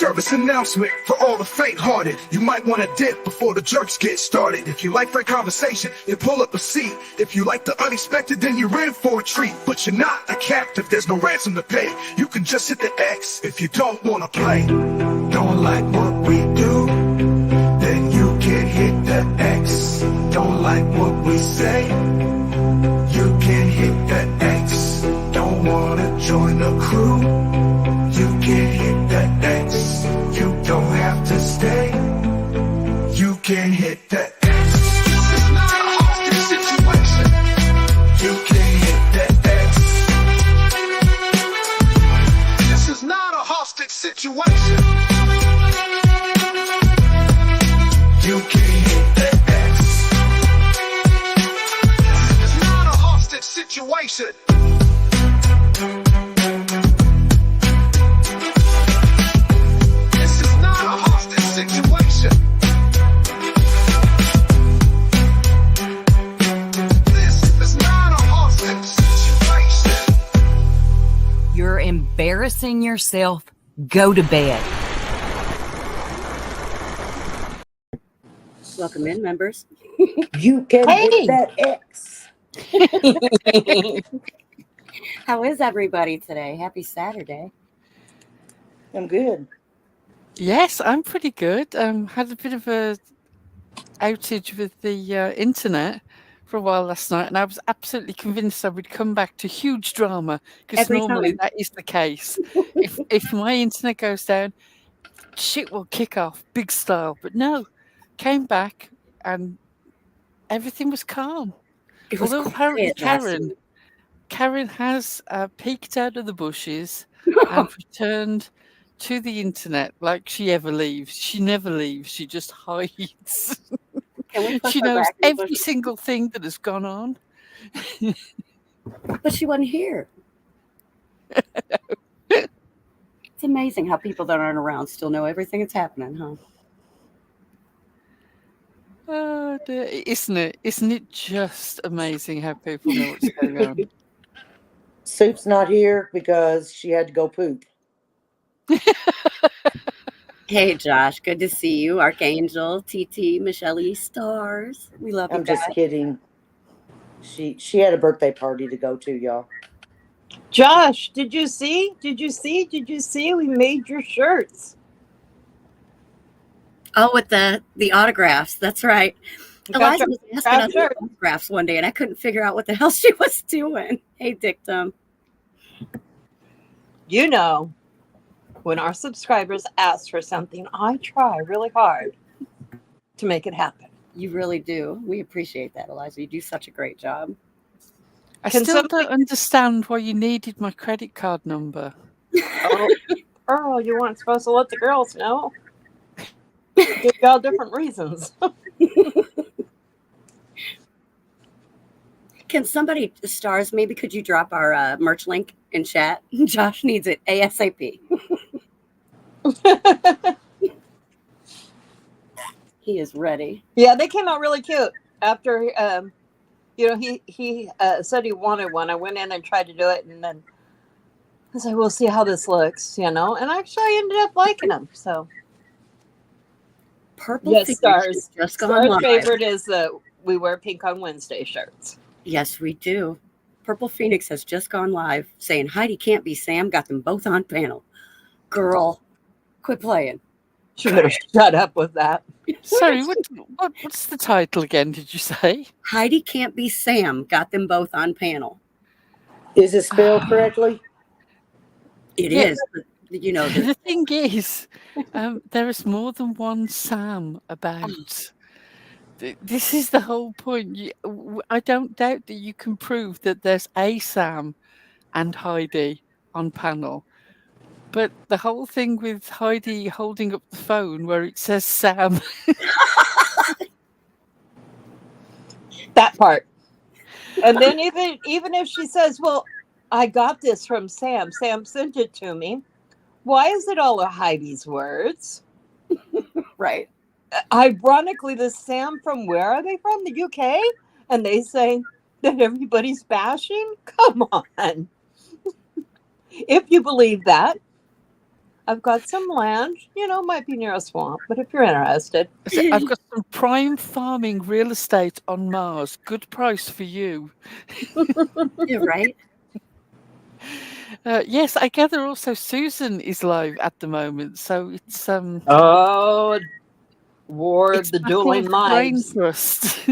Service announcement for all the faint-hearted. You might want to dip before the jerks get started. If you like frank conversation, then pull up a seat. If you like the unexpected, then you're in for a treat. But you're not a captive, there's no ransom to pay. You can just hit the X if you don't want to play. Don't like what we do, then you can hit the X. Don't like what we say, you can hit the X. Don't want to join the crew, you can hit the X. You don't have to stay, you can hit the X. This is not a hostage situation, you can hit the X. This is not a hostage situation, you can hit the X. This is not a hostage situation. This is not a hostage situation. This is not a hostage situation. You're embarrassing yourself. Go to bed. Welcome in, members. You can hit that X. How is everybody today? Happy Saturday. I'm good. Yes, I'm pretty good. Had a bit of a outage with the internet for a while last night, and I was absolutely convinced I would come back to huge drama because Every normally time. that is the case. if my internet goes down, shit will kick off big style. But no, came back and everything was calm. It was Although apparently quiet last week. Karen has peeked out of the bushes and returned to the internet like she ever leaves. She never leaves. She just hides. Can we push She her knows back in the every bushes? single thing that has gone on. But she wasn't here. It's amazing how people that aren't around still know everything that's happening, huh? Oh, dear. Isn't it? Isn't it just amazing how people know what's going on? Soup's not here because she had to go poop. Hey, Josh, good to see you. Archangel, TT, Michelle E. Stars. We love you I'm just guys. kidding. She had a birthday party to go to, y'all. Josh, did you see? We made your shirts. Oh, with the autographs. That's right. You got Eliza your was asking us shirt. for autographs one day, and I couldn't figure out what the hell she was doing. Hey, Dictum. You know, when our subscribers ask for something, I try really hard to make it happen. You really do. We appreciate that, Eliza. You do such a great job. I Can still somebody- don't understand why you needed my credit card number. Oh, Earl, you weren't supposed to let the girls know. Give y'all different reasons. Can somebody, Stars, maybe could you drop our merch link in chat? Josh needs it ASAP. He is ready. Yeah, they came out really cute. After, he said he wanted one. I went in and tried to do it, and then I said, we'll see how this looks, And actually, I ended up liking them, so. Purple Yes, Phoenix Stars. has just gone Stars' live. favorite is we wear pink on Wednesday shirts. Yes, we do. Purple Phoenix has just gone live saying Heidi can't be Sam. Got them both on panel. Girl, quit playing. She better shut up with that. Sorry, what's the title again, did you say? Heidi can't be Sam. Got them both on panel. Is it spelled correctly? It Yeah. is. But, The thing is, there is more than one Sam about. This is the whole point. I don't doubt that you can prove that there's a Sam and Heidi on panel. But the whole thing with Heidi holding up the phone where it says Sam. That part. And then even if she says, well, I got this from Sam. Sam sent it to me. Why is it all of Heidi's words? right. Ironically, the Sam from where are they from? The UK? And they say that everybody's bashing? Come on. If you believe that, I've got some land, might be near a swamp, but if you're interested. So I've got some prime farming real estate on Mars. Good price for you. Yeah, right. Yes, I gather also Susan is live at the moment, so it's Oh, War it's of the battle Dueling of the brain Lives. trust.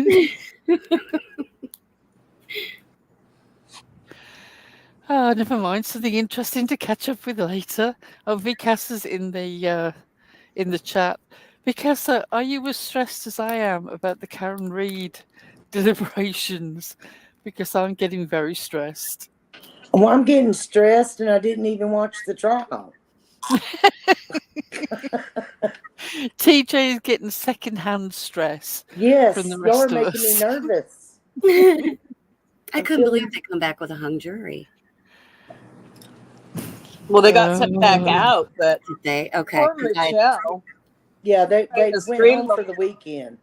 Oh, never mind. Something interesting to catch up with later. Oh, Vikas is in the chat. Vikas, are you as stressed as I am about the Karen Reid deliberations? Because I'm getting very stressed. Well, I'm getting stressed and I didn't even watch the trial. TJ is getting secondhand stress Yes, from the y'all are rest of making me us. nervous. I couldn't believe they come back with a hung jury. Well, they got sent back out, but Did they? Okay. poor 'cause Michelle. Yeah, they Tried to went stream home them. for the weekend.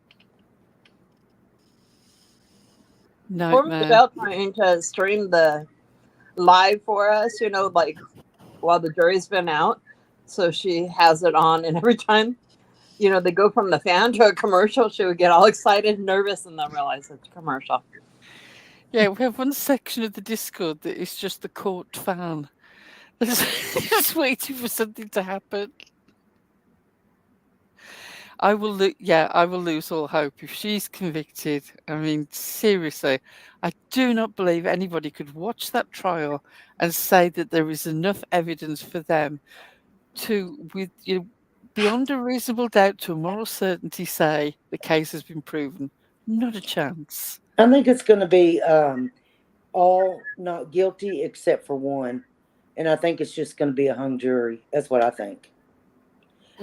Poor Nightmare. Michelle trying to stream the live for us, like while the jury's been out. So she has it on, and every time, they go from the fan to a commercial, she would get all excited and nervous and then realize it's a commercial. Yeah, we have one section of the Discord that is just the court fan. Just waiting for something to happen. I will lose all hope if she's convicted. I mean, seriously, I do not believe anybody could watch that trial and say that there is enough evidence for them to, beyond a reasonable doubt, to a moral certainty, say the case has been proven. Not a chance. I think it's going to be all not guilty except for one. And I think it's just going to be a hung jury. That's what I think.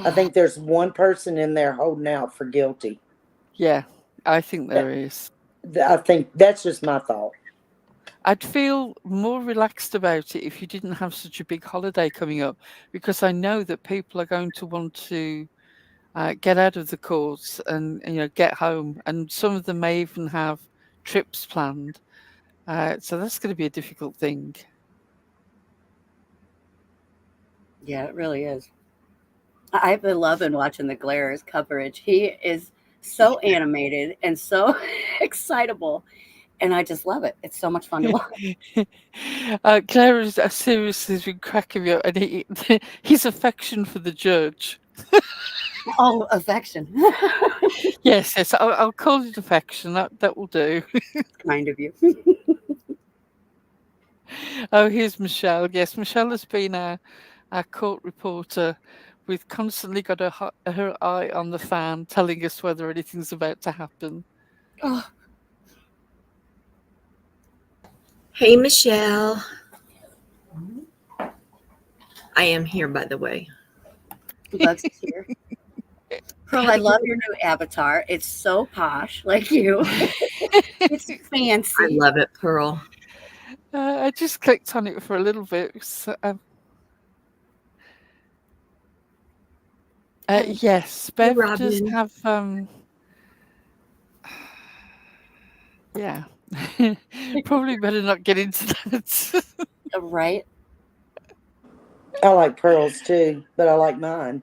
I think there's one person in there holding out for guilty. Yeah, I think there is. I think that's just my thought. I'd feel more relaxed about it if you didn't have such a big holiday coming up, because I know that people are going to want to get out of the courts and get home, and some of them may even have trips planned. So that's going to be a difficult thing. Yeah, it really is. I've been loving watching the Glares coverage. He is so animated and so excitable, and I just love it. It's so much fun to watch. Claire is seriously has been cracking me up, and his affection for the judge. Oh, affection. Yes, I'll call it affection. That will do. Kind of you. Oh, here's Michelle. Yes, Michelle has been our court reporter. We've constantly got her eye on the fan, telling us whether anything's about to happen. Oh, Hey, Michelle. I am here, by the way. loves to hear. Pearl, I love your new avatar. It's so posh, like you. It's fancy. I love it, Pearl. I just clicked on it for a little bit. So, yes, Bev does Robin. have. Yeah, probably better not get into that. Right? I like Pearl's too, but I like mine.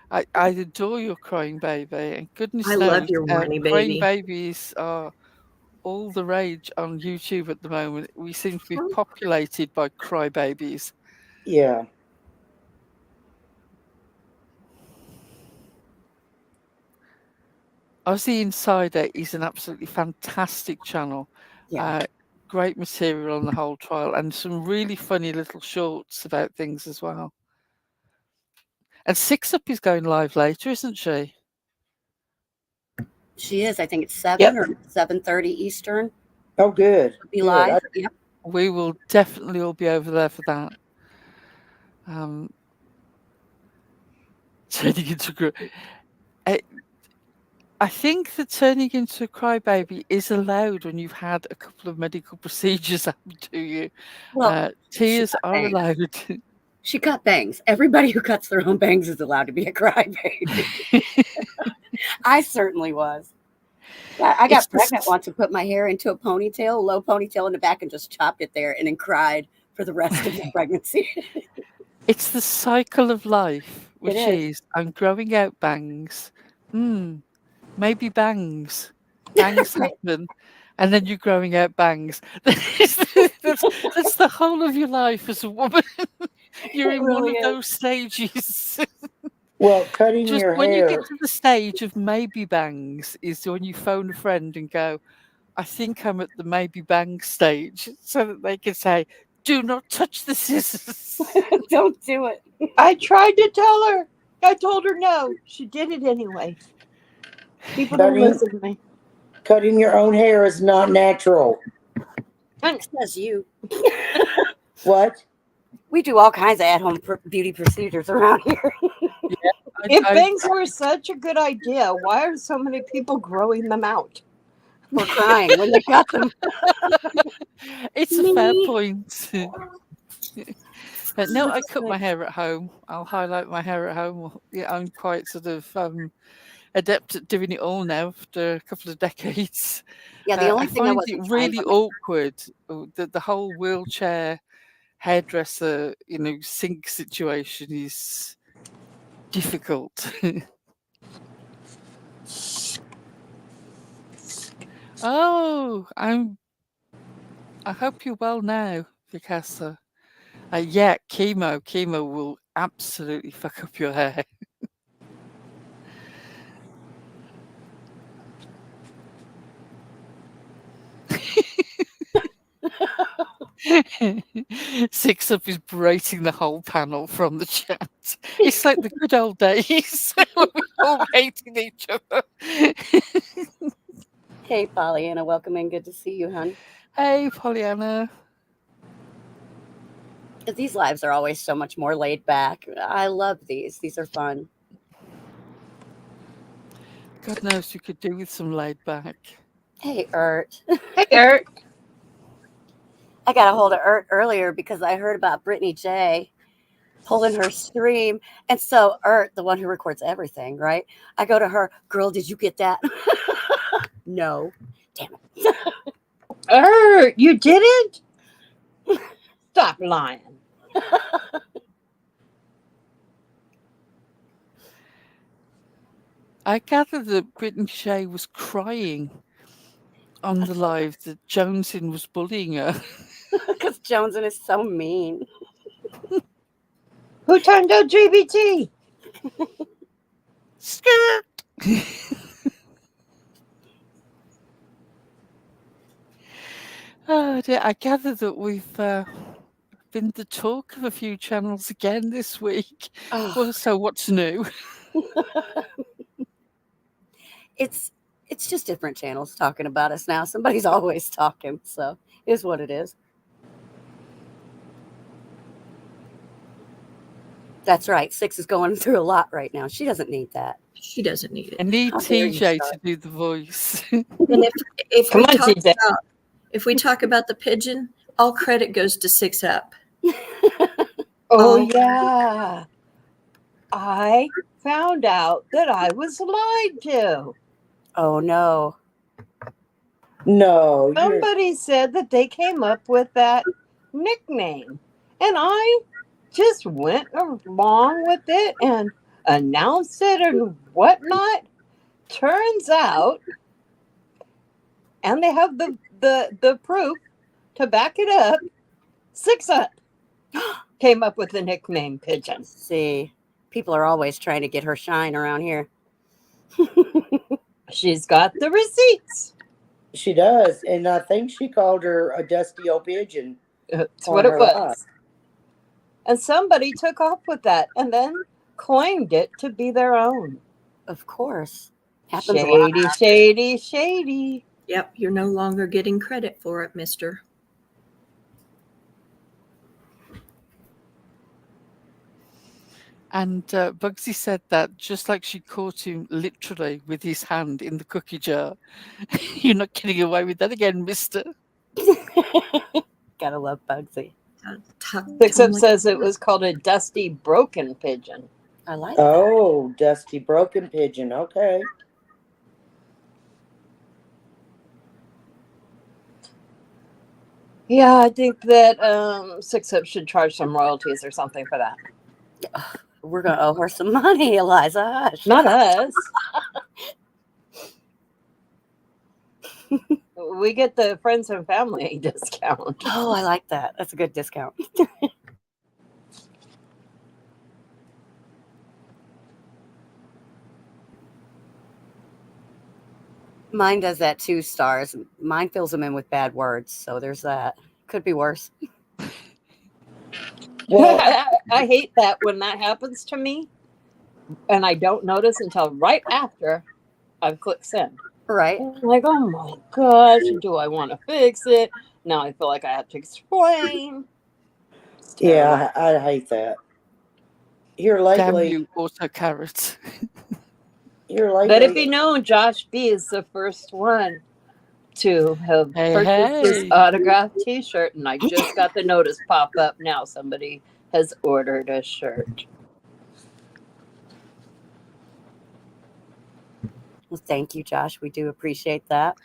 I adore your crying baby, and goodness I knows, love your whiny crying baby. babies are all the rage on YouTube at the moment. We seem to be populated by cry babies. Yeah. Aussie Insider is an absolutely fantastic channel. Yeah. Great material on the whole trial, and some really funny little shorts about things as well. And Six Up is going live later, isn't she? She is. I think it's 7 or 7:30 Eastern. Oh, good. She'll be Good. live. Yep. We will definitely all be over there for that. Turning into I think that turning into a crybaby is allowed when you've had a couple of medical procedures happen to you. Well, tears are bangs. allowed. She cut bangs. Everybody who cuts their own bangs is allowed to be a crybaby. I certainly was. I got pregnant once and put my hair into a ponytail, a low ponytail in the back, and just chopped it there and then cried for the rest of the pregnancy. It's the cycle of life, It which is I'm growing out bangs. Maybe bangs. Bangs happen. And then you're growing out bangs. That's the whole of your life as a woman. You're It in one really of is. those stages. Well, cutting Just your when you get hair, to the stage of maybe bangs is when you phone a friend and go, I think I'm at the maybe bang stage, so that they can say, do not touch the scissors. Don't do it. I tried to tell her. I told her no. She did it anyway. People don't listen to me. cutting your own hair is not natural. Says you. What? We do all kinds of at-home beauty procedures around here. If bangs were such a good idea, why are so many people growing them out? Or crying when they got them. It's a fair point. But no, I cut my hair at home. I'll highlight my hair at home. Yeah, I'm quite sort of adept at doing it all now after a couple of decades. Yeah, the only I thing I find wasn't it trying really to awkward that the whole wheelchair hairdresser, sink situation is difficult. Oh, I hope you're well now, Picasso. Yeah, chemo will absolutely fuck up your hair. Six Up is berating the whole panel from the chat. It's like the good old days when we all hated each other. Hey, Pollyanna, welcome in. Good to see you, hon. Hey, Pollyanna. These lives are always so much more laid back. I love these. These are fun. God knows you could do with some laid back. Hey, Ert. Hey, Eric. I got a hold of Ert earlier because I heard about Brittany J pulling her stream. And so Ert, the one who records everything, right? I go to her, girl, did you get that? No. Damn it. You didn't? Stop lying. I gather that Brittany Shea was crying on the live that Jonesin was bullying her. Because Joneson is so mean. Who turned out GBT? Skirt! Oh dear, I gather that we've been the talk of a few channels again this week. Oh. Well, so what's new? It's just different channels talking about us now. Somebody's always talking, so it is what it is. That's right. Six is going through a lot right now. She doesn't need that. She doesn't need I it. need How dare you TJ start. to do the voice. And if Come we on, talk TJ. about if we talk about the pigeon, all credit goes to Six Up. Oh, yeah. I found out that I was lied to. Oh no. No, you're Somebody said that they came up with that nickname. And I just went along with it and announced it and whatnot. Turns out, and they have the proof to back it up, Six Up came up with the nickname Pigeon. See, people are always trying to get her shine around here. She's got the receipts. she does, and I think she called her a dusty old pigeon. That's on what it her was. live. And somebody took off with that and then claimed it to be their own. Of course. Happens a lot. Shady, shady, shady. Yep, you're no longer getting credit for it, mister. And Bugsy said that just like she caught him literally with his hand in the cookie jar. You're not getting away with that again, mister. Gotta love Bugsy. Six Up says it was called a dusty broken pigeon. I like that. Oh, dusty broken pigeon. Okay. Yeah, I think that Six Up should charge some royalties or something for that. We're going to owe her some money, Eliza. Hush. Not us. We get the friends and family discount. Oh, I like that. That's a good discount. Mine does that 2 stars. Mine fills them in with bad words. So there's that. Could be worse. Well, I hate that when that happens to me, and I don't notice until right after I've clicked send. Right. I'm like, oh my gosh, do I want to fix it? Now I feel like I have to explain. yeah, I hate that. Here Damn lately, you, autocorrect. here lately, Let it be known, Josh B is the first one to have purchased this Hey. autographed T-shirt, and I just got the notice pop up now. Somebody has ordered a shirt. Well, thank you, Josh. We do appreciate that.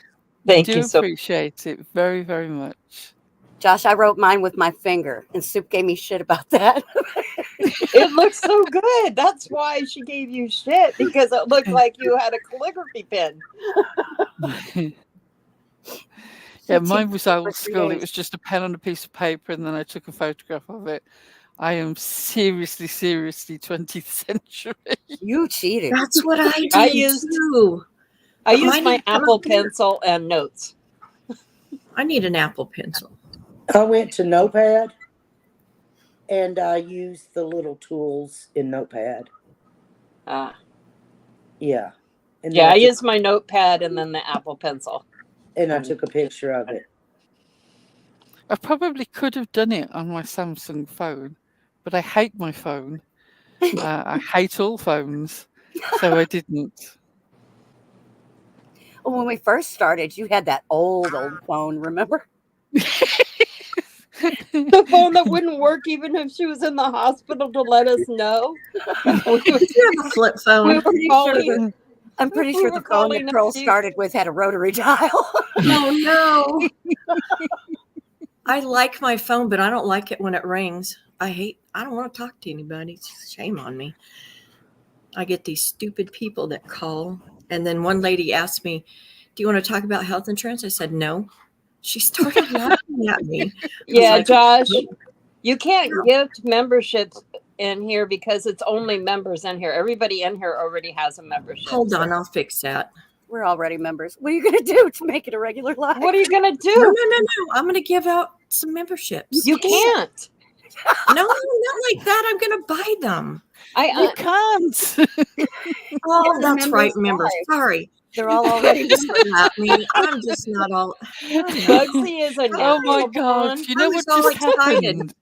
Thank Do you so much. appreciate it very, very much. Josh, I wrote mine with my finger, and Soup gave me shit about that. It looks so good. That's why she gave you shit, because it looked like you had a calligraphy pen. Yeah, mine was for old 3 school. It days. was just a pen on a piece of paper, and then I took a photograph of it. I am seriously 20th century. You cheated. That's what I did I used- too. I used Mine my didn't come Apple up here. Pencil and notes. I need an Apple Pencil. I went to Notepad, and I used the little tools in Notepad. Yeah. And Yeah, then I took- used my notepad and then the Apple Pencil. and I took a picture of it. I probably could have done it on my Samsung phone, but I hate my phone. I hate all phones, so I didn't. When we first started, you had that old phone, remember? The phone that wouldn't work even if she was in the hospital to let us know. You have a flip We phone. were calling. I'm pretty We sure were the phone calling that Pearl up you. started with had a rotary dial. Oh no. I like my phone, but I don't like it when it rings. I don't want to talk to anybody. It's shame on me. I get these stupid people that call. And then one lady asked me, "Do you want to talk about health insurance?" I said, "No." She started laughing at me. Yeah, like, Josh, you can't gift memberships in here because it's only members in here. Everybody in here already has a membership. Hold on, I'll fix that. We're already members. What are you going to do to make it a regular life? What are you going to No. do? I'm going to give out some memberships. You can't. No, not like that. I'm going to buy them. You can't. Oh, It's a that's right. member's Members. life. Sorry. They're all already Just at me. I'm just not all. Bugsy is a Oh my natural God! born. You know I what was all just excited. happened?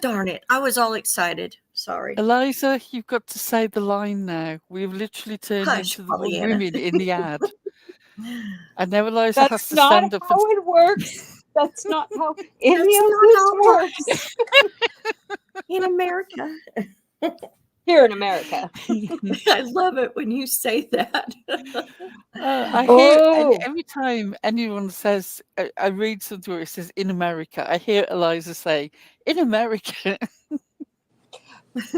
Darn it. I was all excited. Sorry. Eliza, you've got to say the line now. We've literally turned Hush, into the Pollyanna. women in the ad. And now Eliza has That's to not stand up how and it works. That's not how any That's of not this how it works In America. here in America. I love it when you say that. I hear Oh. every time anyone says, I read something where it says in America, I hear Eliza say, in America.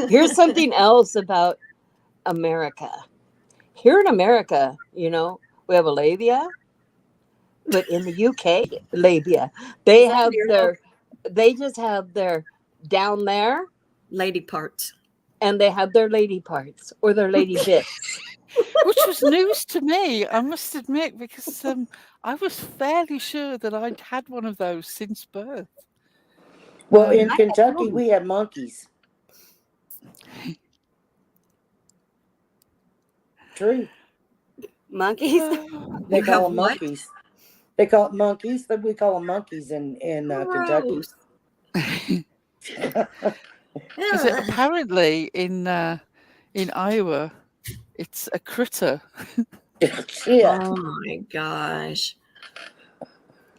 Here's something else about America. Here in America, you know, we have a labia, but in the UK, labia, they Is that have weird? they just have their down there, Lady parts. and they have their lady parts or their lady bits. Which was news to me, I must admit, because I was fairly sure that I'd had one of those since birth. Well, in I Kentucky, had we have monkeys. True. Monkeys? They You call have them what? monkeys. They call it monkeys. But we call them monkeys in Kentucky. Because apparently in Iowa, it's a critter. Yeah. Oh my gosh.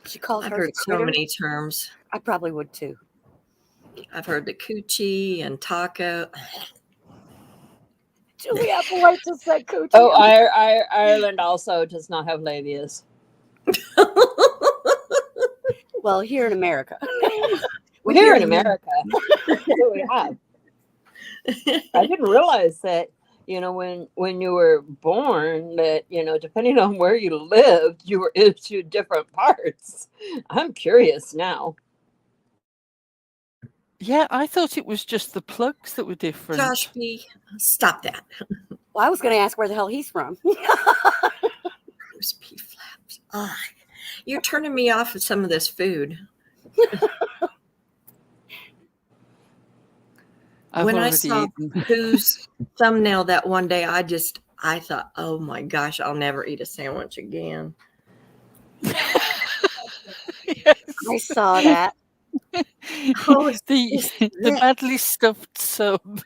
She calls I've her heard so many terms. I probably would too. I've heard the coochie and taco. Do we have a right to say coochie? Oh, Ireland also does not have labias. Well, here in America. Here in America, that's what we have. I didn't realize that, when you were born, that, depending on where you lived, you were issued different parts. I'm curious now. Yeah, I thought it was just the plugs that were different. Josh B, stop that. Well, I was going to ask where the hell he's from. Those P flaps. Ah, you're turning me off of some of this food. When I saw whose thumbnail that one day, I thought, oh my gosh, I'll never eat a sandwich again. Yes. I saw that. Oh, the badly stuffed sub.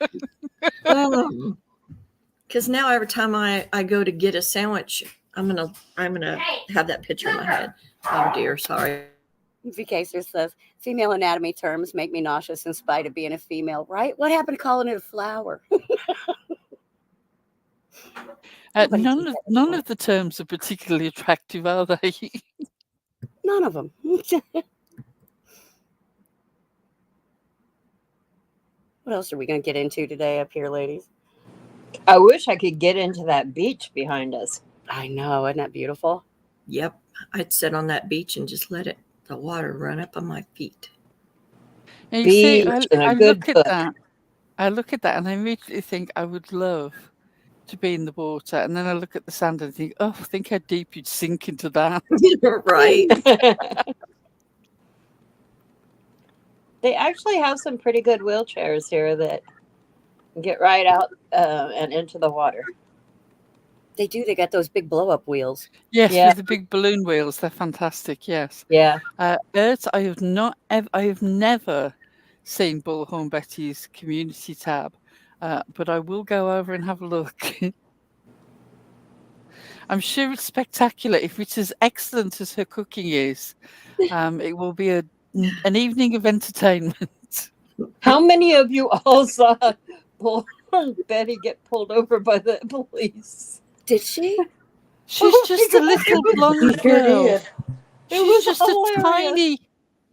Because now every time I go to get a sandwich, I'm gonna have that picture in my head. Oh dear, sorry. VK says, female anatomy terms make me nauseous in spite of being a female, right? What happened to calling it a flower? None of the terms are particularly attractive, are they? None of them. What else are we going to get into today up here, ladies? I wish I could get into that beach behind us. I know. Isn't that beautiful? Yep. I'd sit on that beach and just let the water run up on my feet. And you see, I look at that. I look at that and I immediately think I would love to be in the water. And then I look at the sand and think, oh, think how deep you'd sink into that. Right. They actually have some pretty good wheelchairs here that get right out and into the water. They do. They got those big blow-up wheels. Yes, with the big balloon wheels. They're fantastic. Yes. Yeah. Ert, I have never seen Bullhorn Betty's community tab, but I will go over and have a look. I'm sure it's spectacular. If it's as excellent as her cooking is, it will be an evening of entertainment. How many of you all saw Bullhorn Betty get pulled over by the police? Did she? She's just a little blonde girl. She's just hilarious.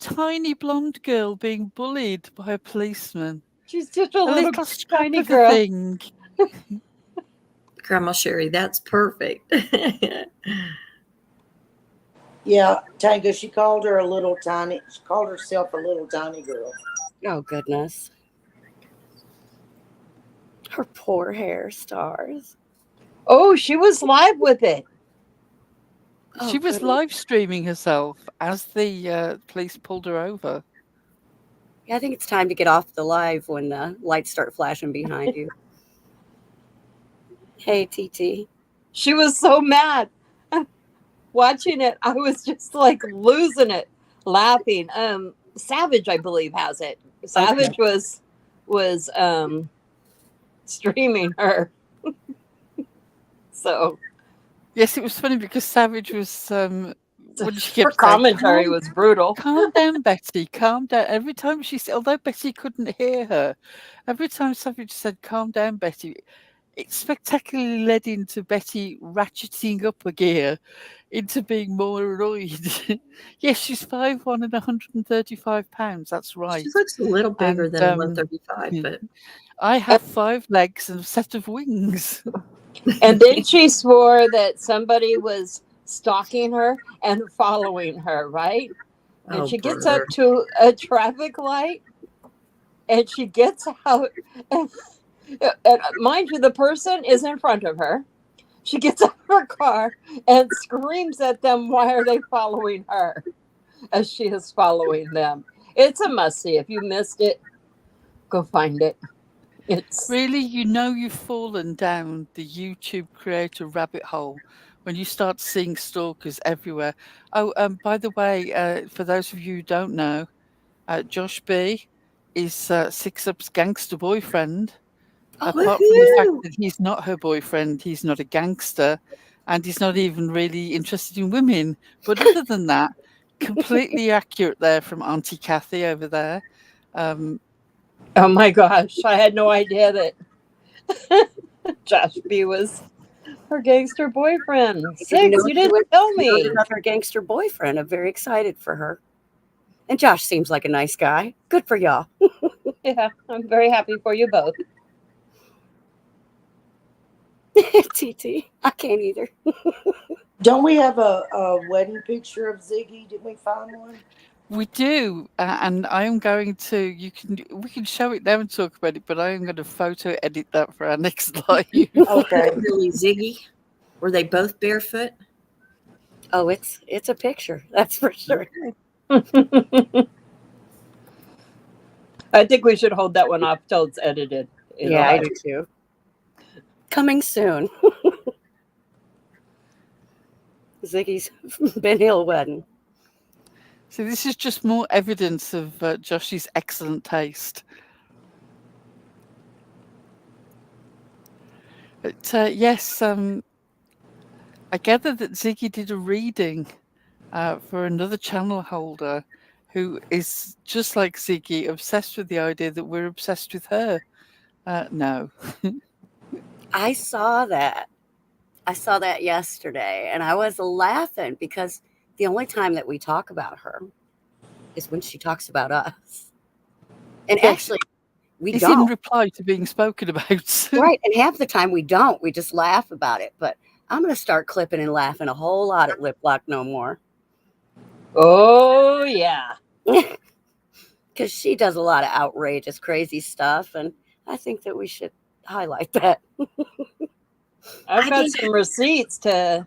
a tiny blonde girl being bullied by a policeman. She's just a little tiny of girl. A thing. Grandma Sherry, that's perfect. Yeah, Tango, she called herself a little tiny girl. Oh, goodness. Her poor hair stars. Oh, she was live with it. She was live streaming herself as the police pulled her over. Yeah, I think it's time to get off the live when the lights start flashing behind you. Hey, TT. She was so mad. Watching it, I was just like losing it, laughing. Savage, I believe, has it. Savage was streaming her. So yes, it was funny because Savage was her commentary was brutal. Calm down, Betty, calm down. Every time she said, although Betty couldn't hear her, every time Savage said, calm down, Betty, it spectacularly led into Betty ratcheting up a gear into being more annoyed. Yes, she's 5'1" and 135 pounds. That's right. She looks a little bigger than 135, but I have 5 legs and a set of wings. And then she swore that somebody was stalking her and following her, right? And she gets up to a traffic light and she gets out. And mind you, the person is in front of her. She gets out of her car and screams at them, why are they following her? As she is following them. It's a must-see. If you missed it, go find it. It's really, you've fallen down the YouTube creator rabbit hole when you start seeing stalkers everywhere. Oh, by the way, for those of you who don't know, Josh B is Six Up's gangster boyfriend. Apart from the fact that he's not her boyfriend, he's not a gangster, and he's not even really interested in women. But other than that, completely accurate there from Auntie Kathy over there. Oh my gosh, I had no idea that Josh B was her gangster boyfriend. Six, you didn't tell me. About her gangster boyfriend. I'm very excited for her. And Josh seems like a nice guy. Good for y'all. Yeah, I'm very happy for you both. TT. I can't either. Don't we have a wedding picture of Ziggy? Didn't we find one? We do, and I am going to. We can show it now and talk about it, but I am going to photo edit that for our next live. Okay. Really Ziggy? Were they both barefoot? Oh, it's a picture. That's for sure. I think we should hold that one off till it's edited. Yeah, I do too. Coming soon. Ziggy's Ben Hill wedding. So this is just more evidence of Josh's excellent taste. But yes, I gather that Ziggy did a reading for another channel holder who is just like Ziggy, obsessed with the idea that we're obsessed with her. No. I saw that. I saw that yesterday, and I was laughing because the only time that we talk about her is when she talks about us. And Yes. actually, we It's in don't. reply to being spoken about. Right. And half the time we don't. We just laugh about it. But I'm going to start clipping and laughing a whole lot at Lip Lock No More. Oh, yeah. Because she does a lot of outrageous, crazy stuff. And I think that we should highlight that. I've got some receipts to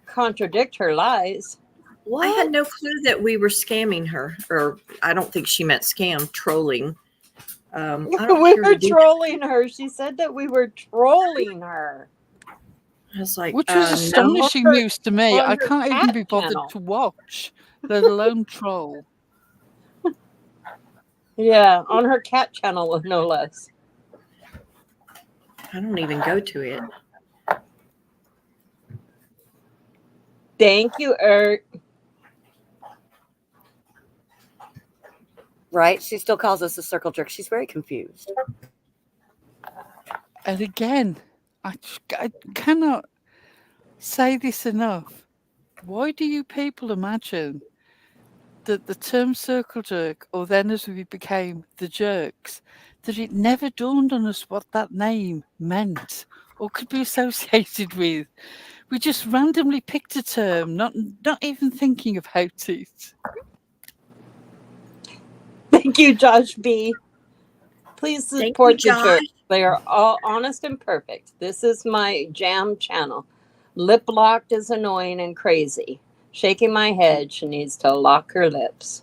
contradict her lies. What? I had no clue that we were scamming her, or I don't think she meant scam, trolling. I don't We care were to do that. trolling her. She said that we were trolling her. I was like, Which was no. astonishing On her- news to me. on I her can't even cat be bothered channel. to watch, let alone troll. Yeah, on her cat channel, no less. I don't even go to it. Thank you, Ert. Right? She still calls us a circle jerk. She's very confused. And again, I cannot say this enough. Why do you people imagine that the term circle jerk, or then as we became the jerks, that it never dawned on us what that name meant or could be associated with? We just randomly picked a term, not even thinking about it. Thank you, Josh B. Please Thank support you, the church. Josh. They are all honest and perfect. This is my jam channel. Lip locked is annoying and crazy. Shaking my head, she needs to lock her lips.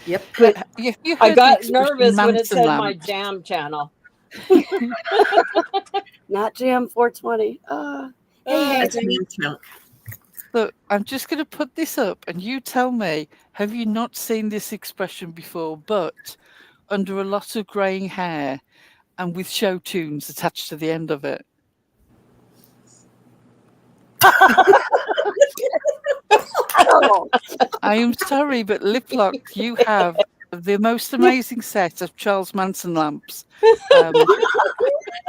Yep. But You I heard the got expression nervous when it Manson said my lamps. jam channel. Not Jam 420. Hey, That's Anthony. me too. Look, I'm just going to put this up and you tell me, have you not seen this expression before, but under a lot of greying hair and with show tunes attached to the end of it? Oh, I am sorry, but Liplock, you have the most amazing set of Charles Manson lamps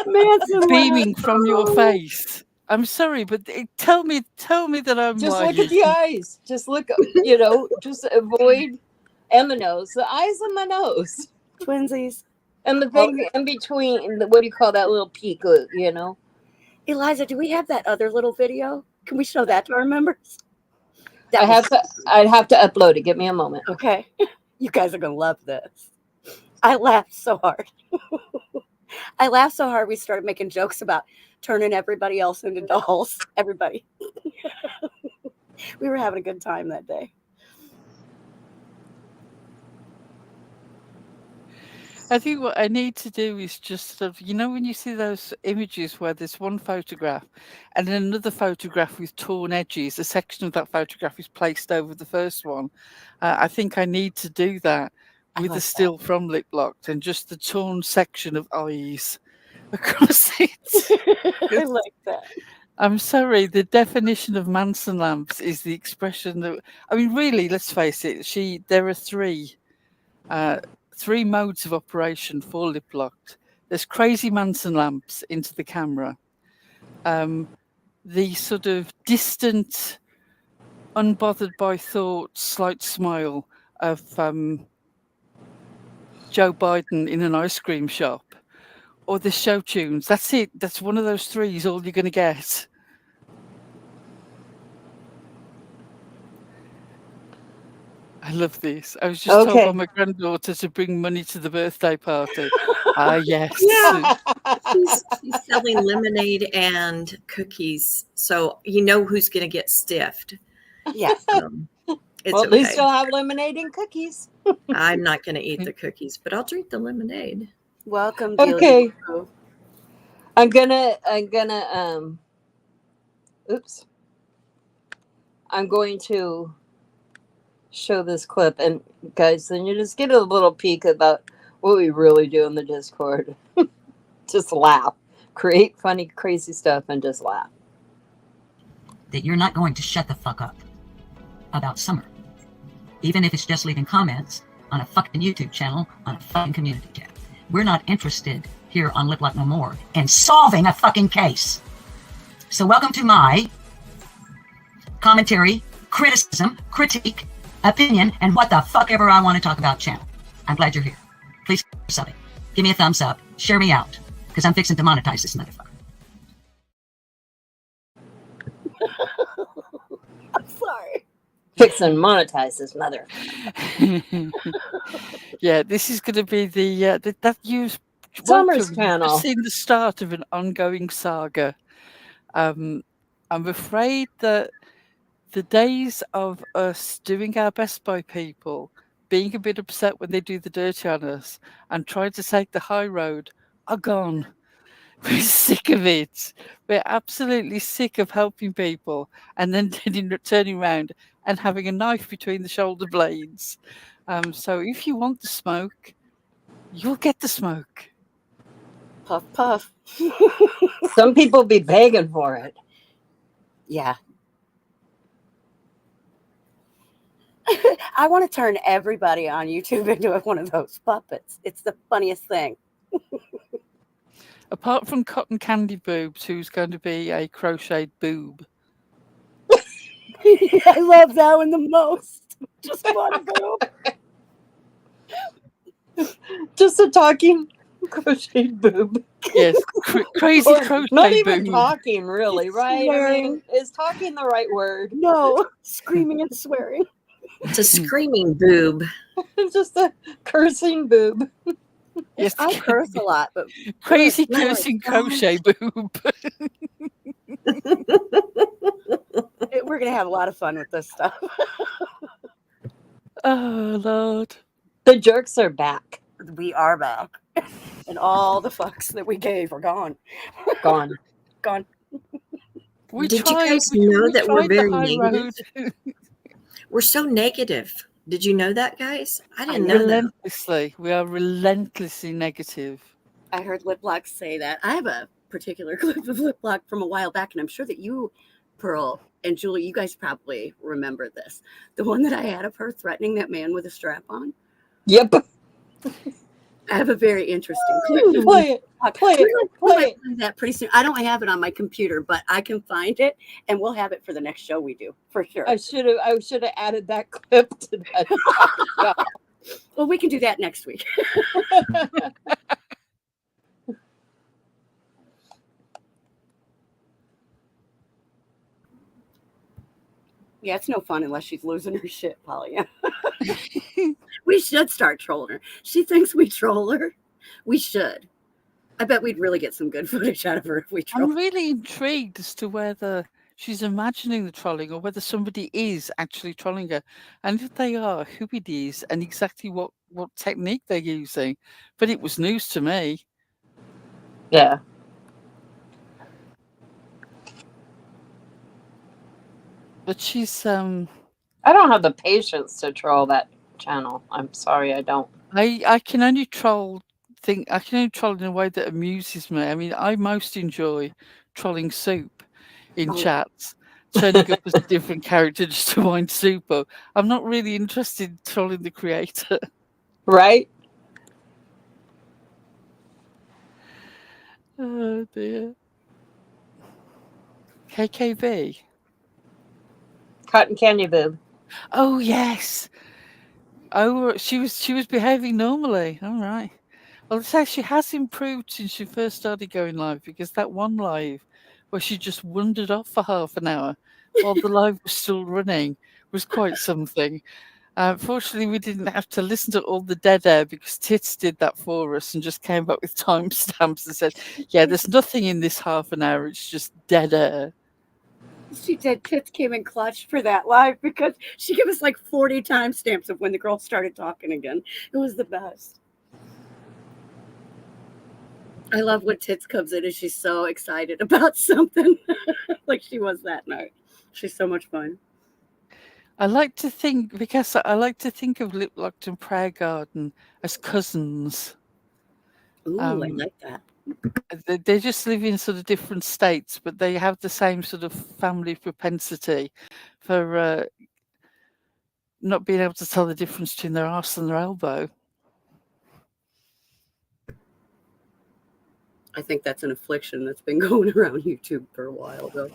Manson beaming lamps. from your face. I'm sorry, but tell me that I'm Just lying. look at the eyes. Just look, just avoid M&Os. The eyes and the nose. Twinsies. And the thing in between, what do you call that little peak, Eliza, do we have that other little video? Can we show that to our members? I'd have to upload it. Give me a moment. Okay. You guys are going to love this. I laughed so hard. I laughed so hard we started making jokes about turning everybody else into dolls. Everybody. We were having a good time that day. I think what I need to do is just sort of, when you see those images where there's one photograph and then another photograph with torn edges, a section of that photograph is placed over the first one. I think I need to do that with a still from Lip Locked and just the torn section of eyes across it. I like that. I'm sorry, the definition of Manson lamps is the expression that, really, let's face it, there are three modes of operation for Lip Locked. There's crazy Manson lamps into the camera. The sort of distant, unbothered by thought, slight smile of Joe Biden in an ice cream shop. or the show tunes. That's it. That's one of those three is all you're going to get. I love this. I was just told by Okay. my granddaughter to bring money to the birthday party. Yes. Yeah. She's selling lemonade and cookies, so you know who's going to get stiffed. Yes. It's Well, at least okay. you'll have lemonade and cookies. I'm not going to eat the cookies, but I'll drink the lemonade. Welcome, Delia. Okay. I'm gonna oops. I'm going to show this clip, and guys, then you just get a little peek about what we really do in the Discord. Just laugh. Create funny, crazy stuff and just laugh. That you're not going to shut the fuck up about summer. Even if it's just leaving comments on a fucking YouTube channel, on a fucking community tab. We're not interested here on Lip Lock No More in solving a fucking case. So welcome to my commentary, criticism, critique, opinion, and what the fuck ever I want to talk about channel. I'm glad you're here. Please sub it. Give me a thumbs up. Share me out. Because I'm fixing to monetize this motherfucker. I'm sorry. Fix and monetize this mother. Yeah, this is going to be the that use Summer's panel. Just seen the start of an ongoing saga. I'm afraid that the days of us doing our best by people, being a bit upset when they do the dirty on us, and trying to take the high road are gone. We're sick of it. We're absolutely sick of helping people and then turning around and having a knife between the shoulder blades. So if you want the smoke, you'll get the smoke. Puff, puff. Some people be begging for it. Yeah. I want to turn everybody on YouTube into one of those puppets. It's the funniest thing. Apart from Cotton Candy Boobs, who's going to be a crocheted boob. I love that one the most. Just one boob. Just a talking crocheted boob. Yes, crazy Or crochet not even boob. talking, really, right? I mean, is talking the right word? No, screaming and swearing. It's a screaming boob. It's just a cursing boob. Yes, I curse a lot, but crazy Lord, cursing God. crochet boob. We're going to have a lot of fun with this stuff. Oh, Lord. The jerks are back. We are back. And all the fucks that we gave are gone. Gone. Gone. Did you guys know that we're tried the very high negative? road. We're so negative. Did you know that, guys? I didn't know that. Relentlessly. We are relentlessly negative. I heard Lip Lock say that. I have a particular clip of Lip Lock from a while back, and I'm sure that you, Pearl, and Julie, you guys probably remember this. The one that I had of her threatening that man with a strap on. Yep. I have a very interesting clip. Play it. Play it. We Play might it. play that pretty soon. I don't have it on my computer, but I can find it, and we'll have it for the next show we do, for sure. I should have added that clip to that. Well, we can do that next week. Yeah, it's no fun unless she's losing her shit, Polly. We should start trolling her. She thinks we troll her. We should. I bet we'd really get some good footage out of her if we troll I'm her. really intrigued as to whether she's imagining the trolling or whether somebody is actually trolling her. And if they are, who it is and exactly what technique they're using. But it was news to me. Yeah. But she's I don't have the patience to troll that channel. I'm sorry, I don't. I can only troll in a way that amuses me. I mean, I most enjoy trolling Soup in chats, turning up as a different character just to wind Soup up. I'm not really interested in trolling the creator. Right? Oh dear. KKV. Cotton candy boob. Oh yes. Oh, she was behaving normally. All right. Well, it's actually has improved since she first started going live, because that one live where she just wandered off for half an hour while the live was still running was quite something. Fortunately, we didn't have to listen to all the dead air because Tits did that for us and just came back with timestamps and said, yeah, there's nothing in this half an hour. It's just dead air. She did. Tits came in clutch for that live because she gave us like 40 timestamps of when the girl started talking again. It was the best. I love when Tits comes in and she's so excited about something like she was that night. She's so much fun. I like to think of Lip Locked and Prayer Garden as cousins. Ooh, I like that. They just live in sort of different states, but they have the same sort of family propensity for not being able to tell the difference between their arse and their elbow. I think that's an affliction that's been going around YouTube for a while, though.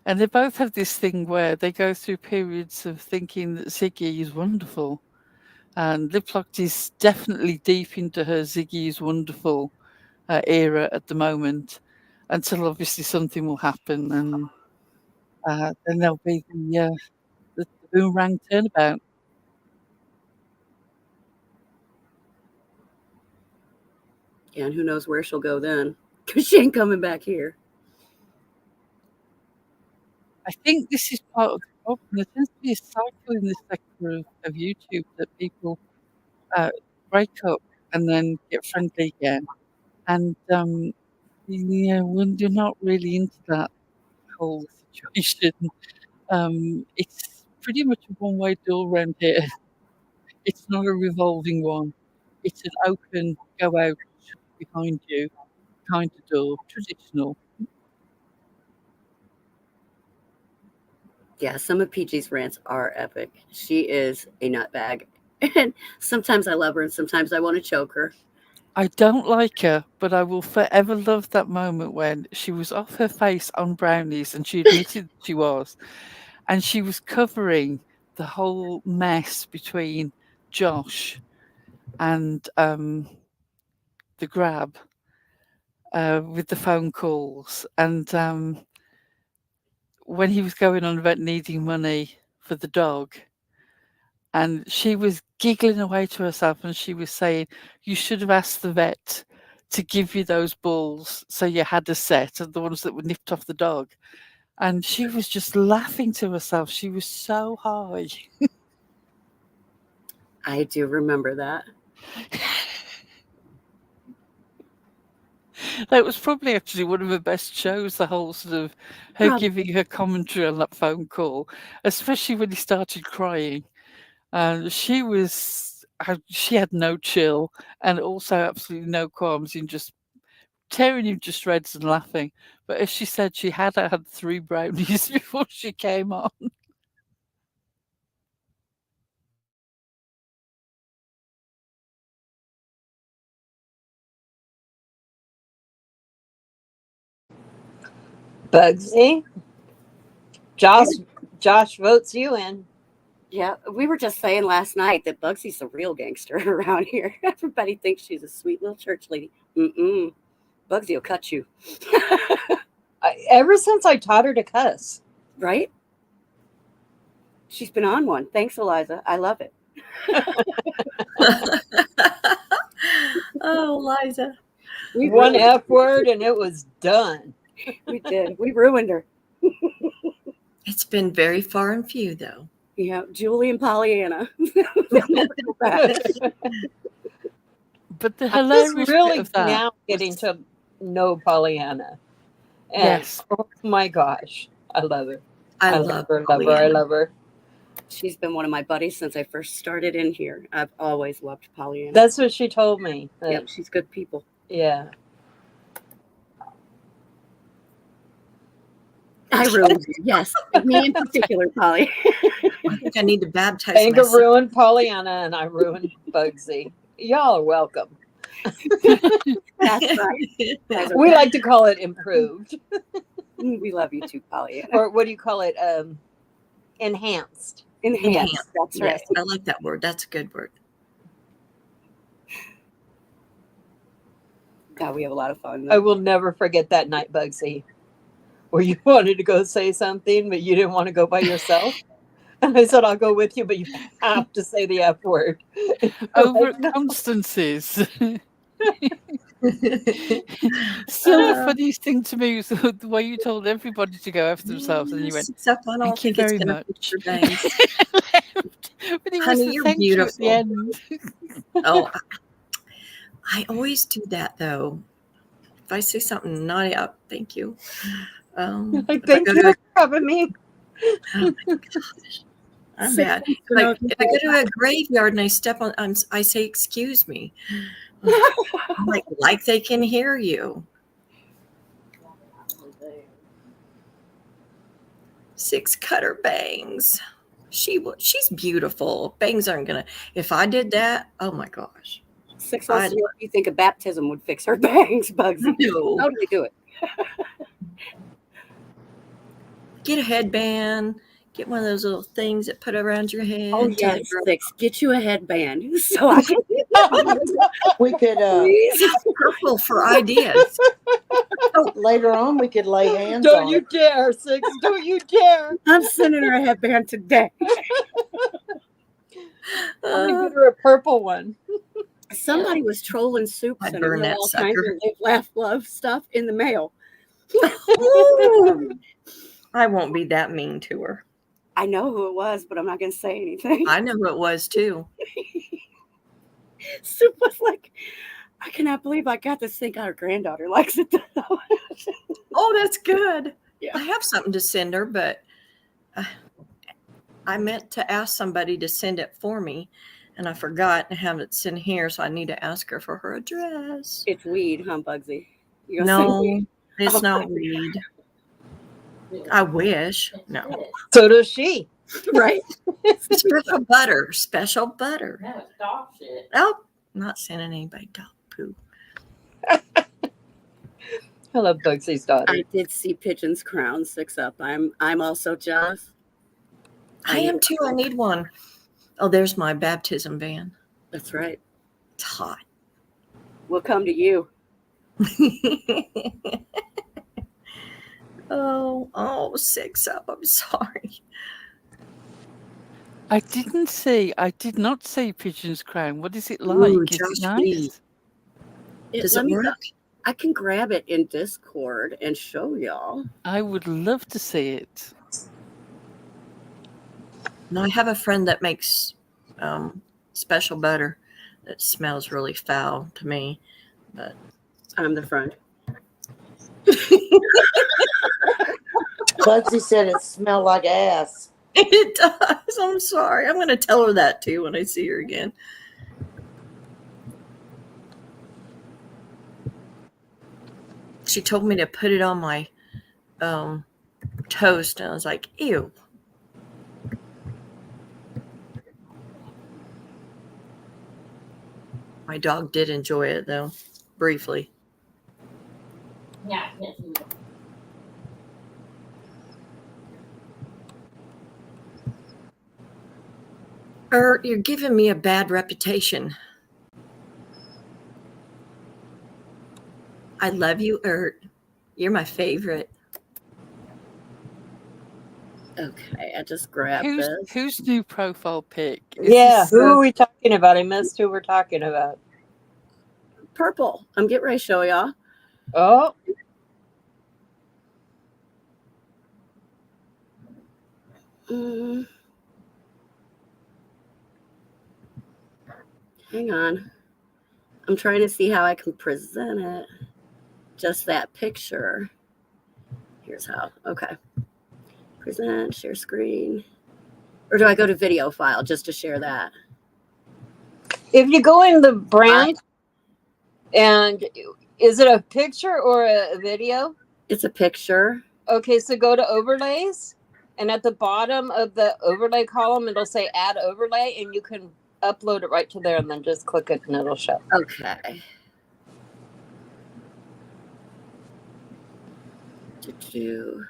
And they both have this thing where they go through periods of thinking that Ziggy is wonderful. And Lip Locked is definitely deep into her Ziggy is wonderful era at the moment, until obviously something will happen, and then there'll be the boomerang turnabout. Yeah, and who knows where she'll go then, because she ain't coming back here. I think this is part of the problem. There tends to be a cycle in this sector of YouTube that people break up and then get friendly again. And when you're not really into that whole situation, it's pretty much a one-way door around here. It's not a revolving one. It's an open, go out, shut it behind you kind of door, traditional. Yeah, some of PG's rants are epic. She is a nutbag. And sometimes I love her and sometimes I want to choke her. I don't like her, but I will forever love that moment when she was off her face on brownies and she admitted she was. And she was covering the whole mess between Josh and the grab with the phone calls. And when he was going on about needing money for the dog, and she was giggling away to herself and she was saying, you should have asked the vet to give you those balls so you had a set of the ones that were nipped off the dog. And she was just laughing to herself. She was so high. I do remember that. That was probably actually one of her best shows, the whole sort of her giving her commentary on that phone call, especially when he started crying. She had no chill and also absolutely no qualms in just tearing him to shreds and laughing. But as she said, she had 3 brownies before she came on. Bugsy, Josh votes you in. Yeah, we were just saying last night that Bugsy's the real gangster around here. Everybody thinks she's a sweet little church lady. Mm-mm. Bugsy will cut you. Ever since I taught her to cuss. Right? She's been on one. Thanks, Eliza. I love it. Oh, Eliza. One F word and it was done. We did. We ruined her. It's been very far and few, though. Yeah, Julie and Pollyanna. But the I'm hilarious just really bit of that now getting to know Pollyanna. And, yes. Oh my gosh. I love her. I love her. I love her. She's been one of my buddies since I first started in here. I've always loved Pollyanna. That's what she told me. Yep, she's good people. Yeah. I ruined you. Yes, me in particular, Polly. I think I need to baptize Anger myself. ruined Pollyanna and I ruined Bugsy. Y'all are welcome. That's right. We like to call it improved. We love you too, Pollyanna. Or what do you call it? Enhanced. Enhanced. That's right. Yes, I like that word. That's a good word. God, we have a lot of fun. I will never forget that night, Bugsy, where you wanted to go say something, but you didn't want to go by yourself. And I said, I'll go with you, but you have to say the F word. Over Like, no. at Constance's. Still, the funniest thing to me was the way you told everybody to go after themselves, and you went, Except I don't "Thank you think it's very going to much." fix your bangs. But it was Honey, the you're thank you at the beautiful. end. Oh, I always do that though. If I say something naughty, thank you. Like, if I thank go you to for having me. oh my gosh, I'm bad. Like if I go to a graveyard and I step on, I say, "Excuse me." I'm like they can hear you. 6 cutter bangs. She's beautiful. Bangs aren't gonna. If I did that, oh my gosh. 6 months ago, you think a baptism would fix her bangs, Bugsy? No. How do we do it? Get a headband. Get one of those little things that put around your head. Oh yes, 6. Get you a headband so I can. We could Please. Purple for ideas. later on we could lay hands Don't on you it. dare, 6. Don't you dare. I'm sending her a headband today. I'm going to get her a purple one. Somebody was trolling Soup I'd Center burn with that all kinds sucker. of live, laugh, love stuff in the mail. I won't be that mean to her. I know who it was, but I'm not going to say anything. I know who it was too. Soup was like, I cannot believe I got this thing. Our granddaughter likes it. Oh, that's good. Yeah. I have something to send her, but I meant to ask somebody to send it for me, and I forgot and have it sent here, so I need to ask her for her address. It's weed, huh, Bugsy? You gonna send No, weed? it's Oh. not weed. I wish. No. So does she. Right? Special butter. Special butter. That's dog shit. Oh, not sending anybody dog poo. I love Bugsy's daughter. I did see Pigeon's crown 6 up. I'm also jealous. I am too. I need one. Oh, there's my baptism van. That's right. It's hot. We'll come to you. Oh, 6 up. I'm sorry. I did not see Pigeon's Crown. What is it like? Ooh, Is it Josh nice? Does let it me- work? I can grab it in Discord and show y'all. I would love to see it. No, I have a friend that makes special butter that smells really foul to me. But I'm the friend. Bugsy said it smelled like ass. it does. I'm sorry. I'm going to tell her that too when I see her again. She told me to put it on my toast, and I was like, ew. My dog did enjoy it, though, briefly. Yeah, yes. You're giving me a bad reputation. I love you, You're my favorite. Okay, I just grabbed this. Whose new profile pic? Yeah, who are we talking about? I missed who we're talking about. Purple. I'm getting ready to show y'all. Oh. Hang on. I'm trying to see how I can present it. Just that picture. Here's how. Okay. Present, share screen. Or do I go to video file just to share that? If you go in the brand, and is it a picture or a video? It's a picture. Okay, so go to overlays, and at the bottom of the overlay column, it'll say add overlay, and you can upload it right to there, and then just click it, and it'll show. Okay. I think I can.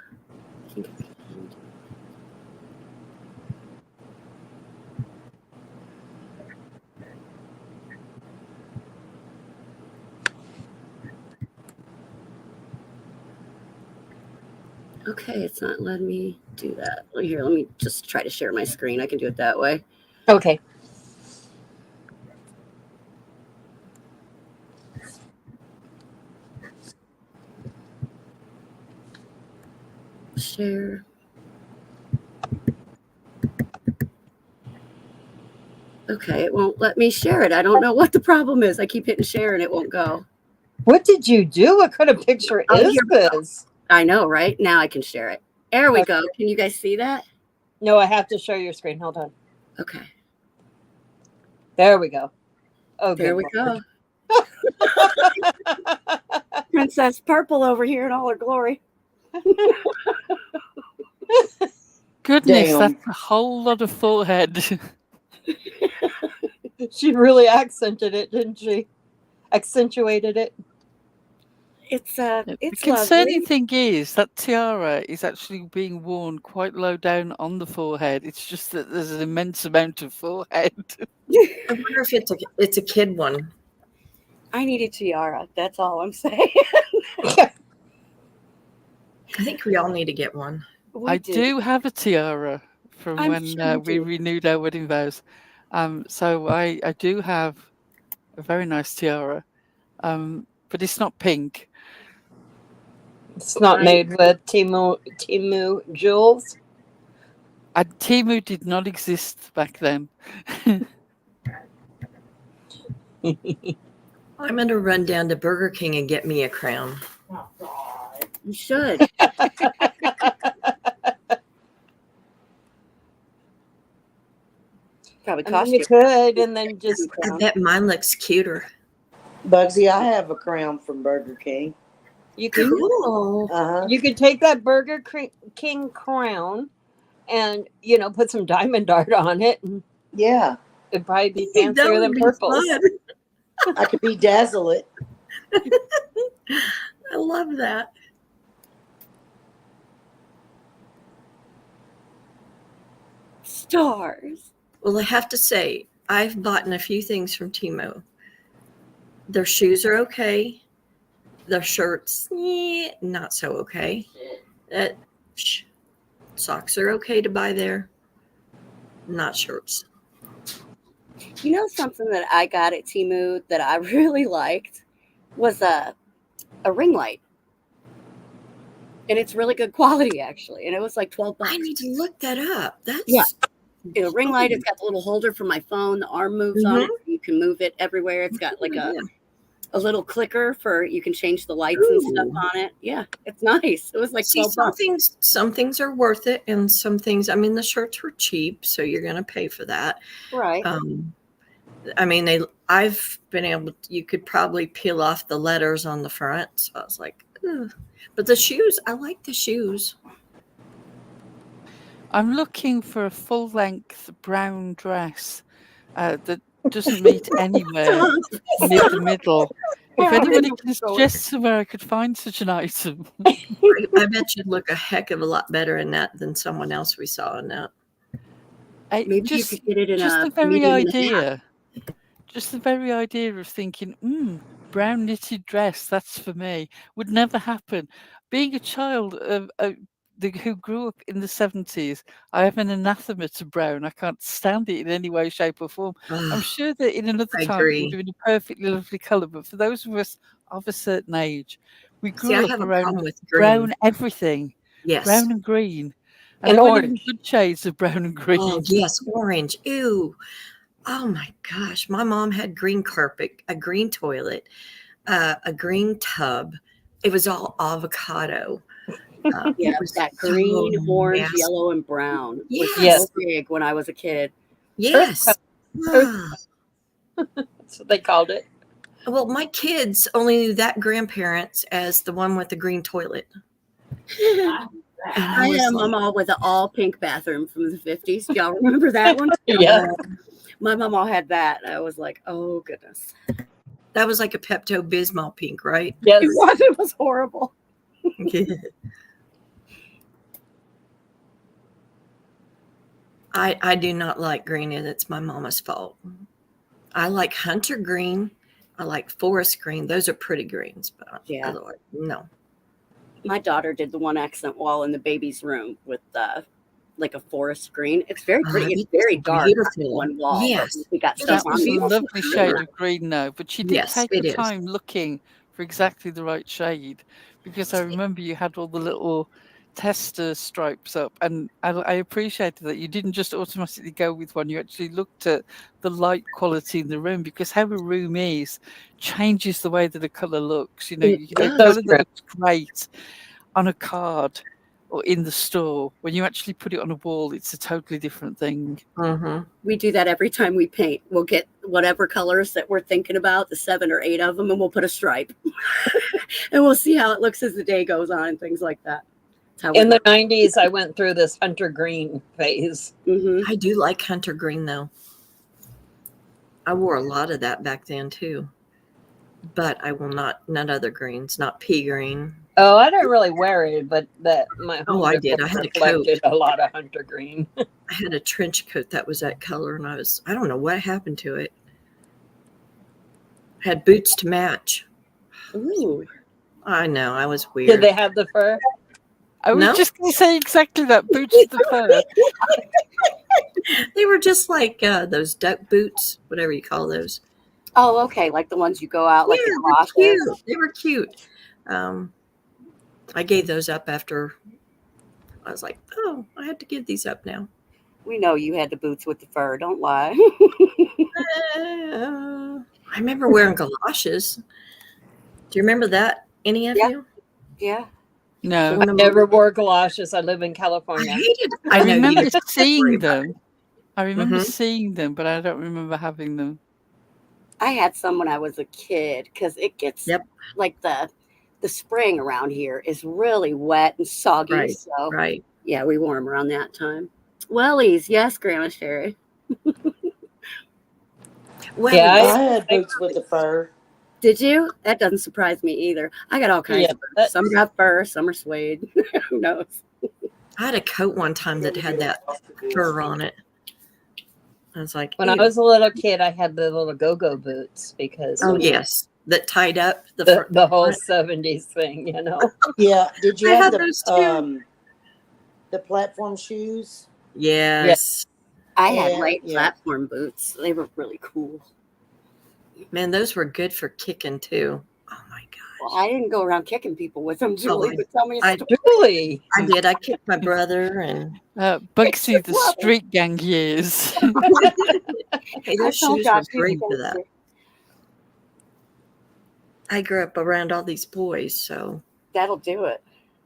Okay, it's not letting me do that. Here, let me just try to share my screen. I can do it that way. Okay. Share. Okay, it won't let me share it. I don't know what the problem is. I keep hitting share and it won't go. What did you do? What kind of picture is this? I know, right? Now I can share it. There we go. Can you guys see that? No, I have to show your screen. Hold on. Okay. There we go. Oh, there we go. Princess Purple over here in all her glory. Goodness, Damn. that's a whole lot of forehead. She really accented it, didn't she? Accentuated it. It's The it's concerning lovely. thing is that tiara is actually being worn quite low down on the forehead. It's just that there's an immense amount of forehead. I wonder if it's a kid one. I need a tiara. That's all I'm saying. I think we all need to get one. I do have a tiara from I'm when sure you we do. renewed our wedding vows. So I do have a very nice tiara, but it's not pink. It's not made with Timu jewels. Timu did not exist back then. I'm going to run down to Burger King and get me a crown. Oh, God. You should. Probably I cost mean, you. you could, and then just. I bet mine looks cuter. Bugsy, I have a crown from Burger King. You could. Cool. You could take that Burger King crown, and put some diamond art on it, and Yeah, it'd probably be That fancier would than be purples. fun. I could bedazzle it. I love that. Stars. Well, I have to say, I've bought a few things from Timo. Their shoes are okay. Their shirts, not so okay. Socks are okay to buy there. Not shirts. You know something that I got at Temu that I really liked was a ring light. And it's really good quality, actually. And it was like $12. I need to look that up. That's A ring light. It's got the little holder for my phone. The arm moves on it. You can move it everywhere. It's got like a little clicker for you can change the lights and stuff on it. Yeah, it's nice. It was like $12. Some things are worth it, and some things. I mean, the shirts were cheap, so you're going to pay for that, Right? I mean, I've been able. You could probably peel off the letters on the front. So I was like, ugh. But the shoes, I like the shoes. I'm looking for a full-length brown dress that doesn't meet anywhere near the middle. If anybody can suggest somewhere I could find such an item. I bet you'd look a heck of a lot better in that than someone else we saw in that. Maybe you could get it in just a the very medium and a idea. Just the very idea of thinking, brown knitted dress, that's for me, would never happen. Being a child who grew up in the 70s, I have an anathema to brown. I can't stand it in any way, shape, or form. I'm sure that in another time it would have been a perfectly lovely colour, but for those of us of a certain age, we grew up around brown everything. Yes. Brown and green. And orange. Good shades of brown and green. Oh, yes, orange. Ew. Oh my gosh. My mom had green carpet, a green toilet, a green tub. It was all avocado. It was that green, orange, yellow, and brown. Yes. Was so big when I was a kid. Yes. That's what they called it. Well, my kids only knew that grandparents as the one with the green toilet. I had a mama with an all pink bathroom from the 50s. Y'all remember that one? Yeah. My mama had that. I was like, oh goodness. That was like a Pepto-Bismol pink, right? Yes. It was horrible. I do not like green, and it's my mama's fault. I like hunter green. I like forest green. Those are pretty greens, but otherwise, no. My daughter did the one accent wall in the baby's room with like a forest green. It's very pretty. It's very dark on one wall. But Yes. we got That stuff on was a the lovely shade of green though, but she did Yes, take it the is. time looking for exactly the right shade, because I remember you had all the little tester stripes up, and I appreciated that you didn't just automatically go with one. You actually looked at the light quality in the room, because how a room is changes the way that a color looks. You know, It a does. color that looks great on a card or in the store, when you actually put it on a wall, it's a totally different thing. We do that every time we paint. We'll get whatever colors that we're thinking about, the 7 or 8 of them, and we'll put a stripe. And we'll see how it looks as the day goes on and things like that. In the 90s, I went through this hunter green phase. Mm-hmm. I do like hunter green though. I wore a lot of that back then too. But I will not other greens, not pea green. Oh, I don't really wear it, but my home I did. I had a coat. reflected a lot of hunter green. I had a trench coat that was that color, and I don't know what happened to it. I had boots to match. Ooh. I know, I was weird. Did they have the fur? I was No? just going to say exactly that. Boots to the fur. They were just like those duck boots, whatever you call those. Oh, okay. Like the ones you go out, like the cloth. Cute. They were cute. I gave those up after I was like, oh, I had to give these up now. We know you had the boots with the fur. Don't lie. I remember wearing galoshes. Do you remember that? Any of you? Yeah. No. I never wore galoshes. I live in California. I know remember you- seeing them. I remember Mhm. seeing them, but I don't remember having them. I had some when I was a kid because it gets like the spring around here is really wet and soggy. Right, So right. yeah, we wore them around that time. Wellies, yes, Grandma Sherry. Well, Yeah, I had boots with the fur. Did you? That doesn't surprise me either. I got all kinds Yeah, of boots. Some got fur, some are suede. Who knows? I had a coat one time that had that fur on it. I was like, when I ew. was a little kid, I had the little go-go boots because Oh yes, that tied up the whole 70s thing, you know. Yeah. Did you I have had those too. the platform shoes? Yes. I had Yeah, light yeah. platform boots. They were really cool. Man, those were good for kicking too. Oh my god. Well, I didn't go around kicking people with them. Julie, I- but tell me a I- story. Really? I did. I kicked my brother and Bugsy, the street gang years. hey, I those told shoes Josh was he was great gonna for that. do- I grew up around all these boys, so That'll do it.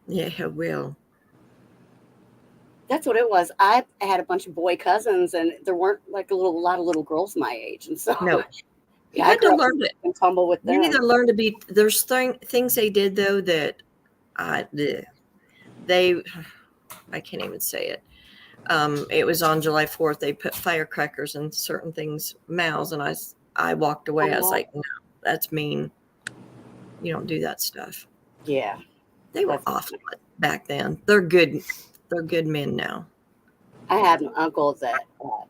yeah, I will. That's what it was. I had a bunch of boy cousins, and there weren't like a lot of little girls my age, and so No. You yeah, I had to grew up learn it. and tumble with You them. need to learn to be. There's things they did though that they I can't even say it. It was on July 4th. They put firecrackers in certain things' mouths, and I walked away. I was like, no, that's mean. You don't do that stuff. Yeah, They were That's- awful back then. They're good. They're good men now. I had an uncle that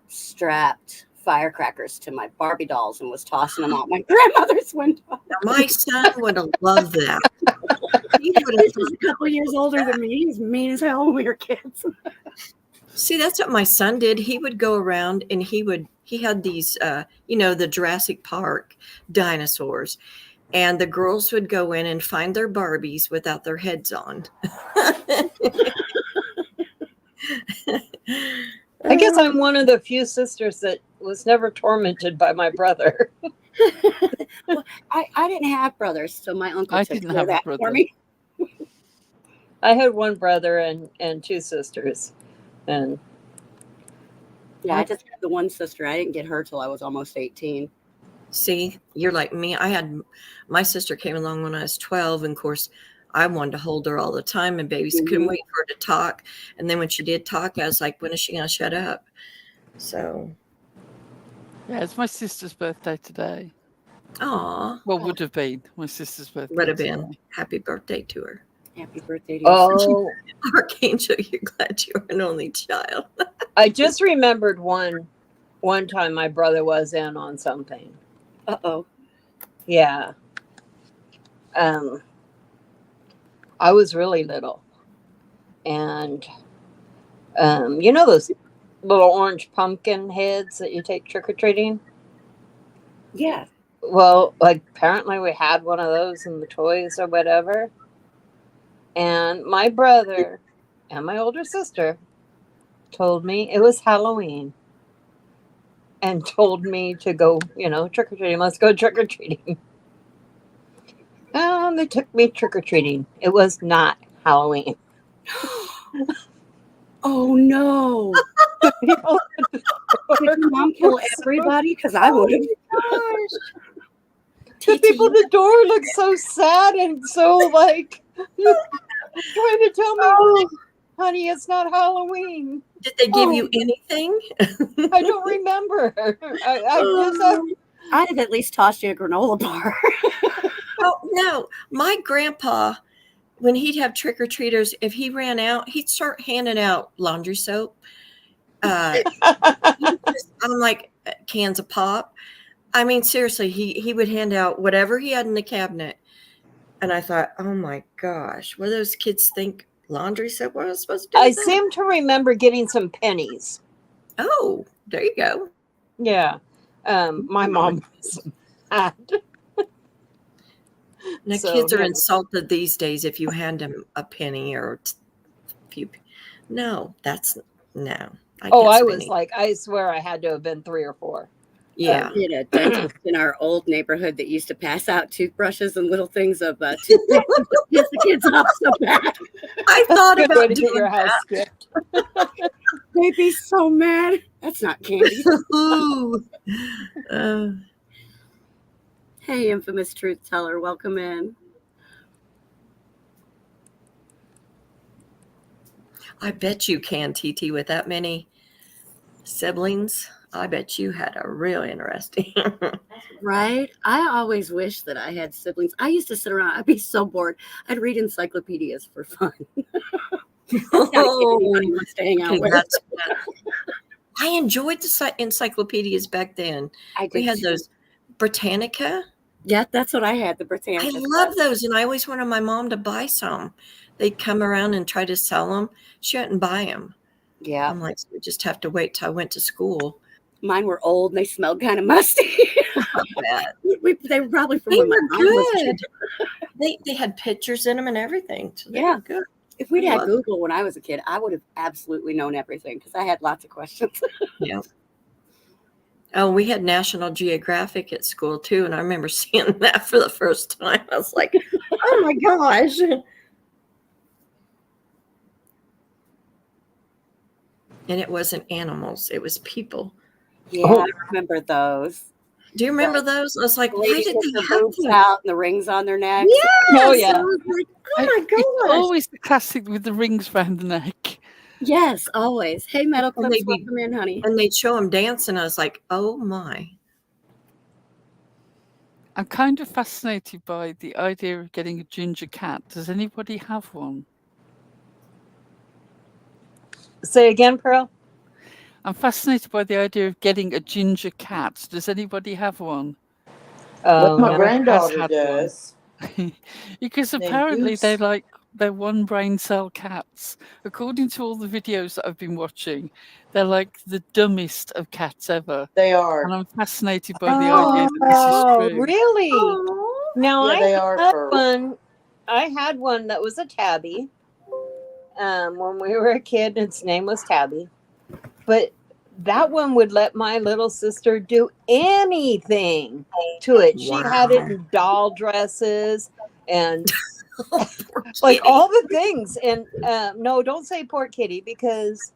strapped firecrackers to my Barbie dolls and was tossing them out my grandmother's window. Now, my son would have loved that. He would He's have just a couple years older than me. He's mean as hell when we were kids. See, that's what my son did. He would go around and he had these, the Jurassic Park dinosaurs. And the girls would go in and find their Barbies without their heads on. I guess I'm one of the few sisters that was never tormented by my brother. Well, I didn't have brothers, so my uncle I took didn't care of have a that brother. for me. I had one brother and two sisters. And Yeah, I just had the one sister. I didn't get her till I was almost 18. See, you're like me. My sister came along when I was 12. And of course, I wanted to hold her all the time. And babies couldn't wait for her to talk. And then when she did talk, I was like, when is she going to shut up? So, Yeah, it's my sister's birthday today. aw, Well, would have been my sister's birthday. would have today. been. Happy birthday to her. Happy birthday to you. oh, Archangel, you're glad you're an only child. I just remembered one time my brother was in on something. Uh-oh. Yeah. I was really little. And you know those little orange pumpkin heads that you take trick-or-treating? Yeah. Well, like apparently we had one of those in the toys or whatever. And my brother and my older sister told me it was Halloween and told me to go, trick-or-treating. Let's go trick-or-treating. They took me trick-or-treating. It was not Halloween. Oh no! Did your mom kill everybody? Because I would have. The people at the door looked so sad and so like trying to tell me, honey, it's not Halloween. Did they give you anything? I don't remember. I'd have at least tossed you a granola bar. Oh no, my grandpa, when he'd have trick-or-treaters, if he ran out, he'd start handing out laundry soap. I'm like cans of pop. I mean, seriously, he would hand out whatever he had in the cabinet. And I thought, oh my gosh, what do those kids think laundry soap was supposed to do? I seem to remember getting some pennies. Oh, there you go. Yeah. My mom was mad. The kids are insulted these days if you hand them a penny or a few. No, no. I was like, I swear I had to have been 3 or 4. Yeah. We had a dentist in our old neighborhood that used to pass out toothbrushes and little things of toothpaste to piss the kids off so bad. I thought about to get your house skipped. They'd be so mad. That's not candy. Hey, infamous truth teller, welcome in. I bet you can, TT, with that many siblings. I bet you had a real interesting. Right? I always wish that I had siblings. I used to sit around. I'd be so bored. I'd read encyclopedias for fun. Anyone wants to hang out with. I enjoyed the encyclopedias back then. We had those Britannica. Yeah, that's what I had, the Britannica. I love those, and I always wanted my mom to buy some. They'd come around and try to sell them. She wouldn't buy them. Yeah. I'm like, we just have to wait till I went to school. Mine were old and they smelled kind of musty. They were probably from when my mom was a kid. They had pictures in them and everything. So they were good. If we'd had Google when I was a kid, I would have absolutely known everything because I had lots of questions. Yeah. Oh, we had National Geographic at school too, and I remember seeing that for the first time. I was like, oh my gosh. And it wasn't animals, it was people. Yeah, I remember those. Do you remember those? I was like, why did they have boobs out and the rings on their necks? Yes. Oh, yeah. I was like, oh my gosh. It's always the classic with the rings round the neck. Yes, always. Hey, Metal Clips, they'd be- welcome in, honey. And they'd show them dancing. I was like, oh my. I'm kind of fascinated by the idea of getting a ginger cat. Does anybody have one? Say again, Pearl? I'm fascinated by the idea of getting a ginger cat. Does anybody have one? Well, my Has granddaughter had does. Because They're apparently goose. they're one brain cell cats. According to all the videos that I've been watching, they're like the dumbest of cats ever. They are. And I'm fascinated by the idea that this is true. Really? Now Yeah, they are fur. I had one that was a tabby. When we were a kid, its name was Tabby. But that one would let my little sister do anything to it. She had it in doll dresses and like all the things. And no, don't say poor kitty because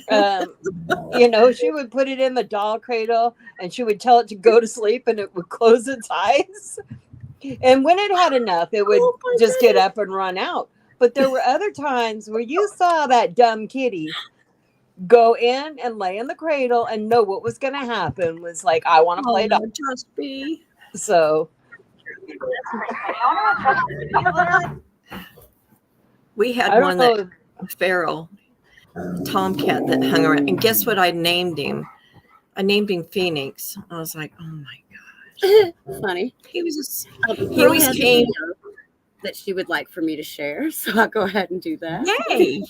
she would put it in the doll cradle and she would tell it to go to sleep and it would close its eyes. And when it had enough, it would just get up and run out. But there were other times where you saw that dumb kitty go in and lay in the cradle and know what was going to happen was like, I want to play doll. Just be. So We had one that feral tomcat that hung around. And guess what I named him? I named him Phoenix. I was like, oh my gosh. Funny. He was Pearl has came. that she would like for me to share. So I'll go ahead and do that. Yay!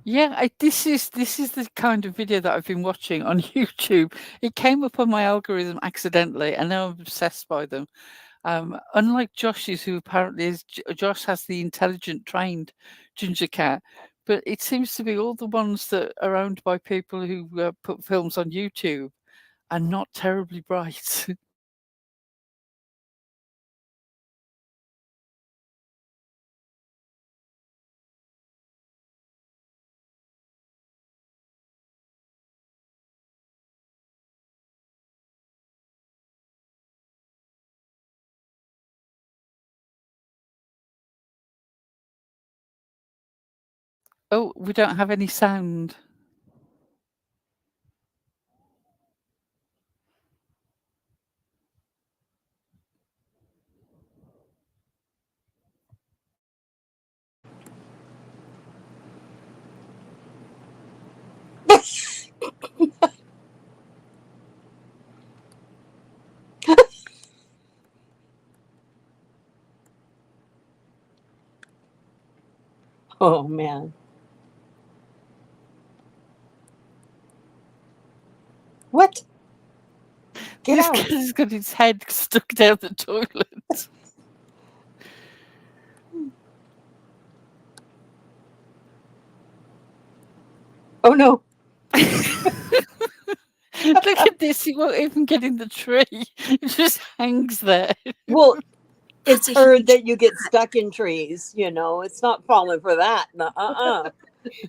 Yeah, this is the kind of video that I've been watching on YouTube. It came up on my algorithm accidentally, and now I'm obsessed by them. Unlike Josh's, who apparently is Josh has the intelligent, trained ginger cat, but it seems to be all the ones that are owned by people who put films on YouTube are not terribly bright. Oh, we don't have any sound. Oh man. What? Get This out. guy's got his head stuck down the toilet. Oh no. Look at this, he won't even get in the tree. It just hangs there. Well, it's That's a heard huge that you get stuck in trees, you know. It's not falling for that.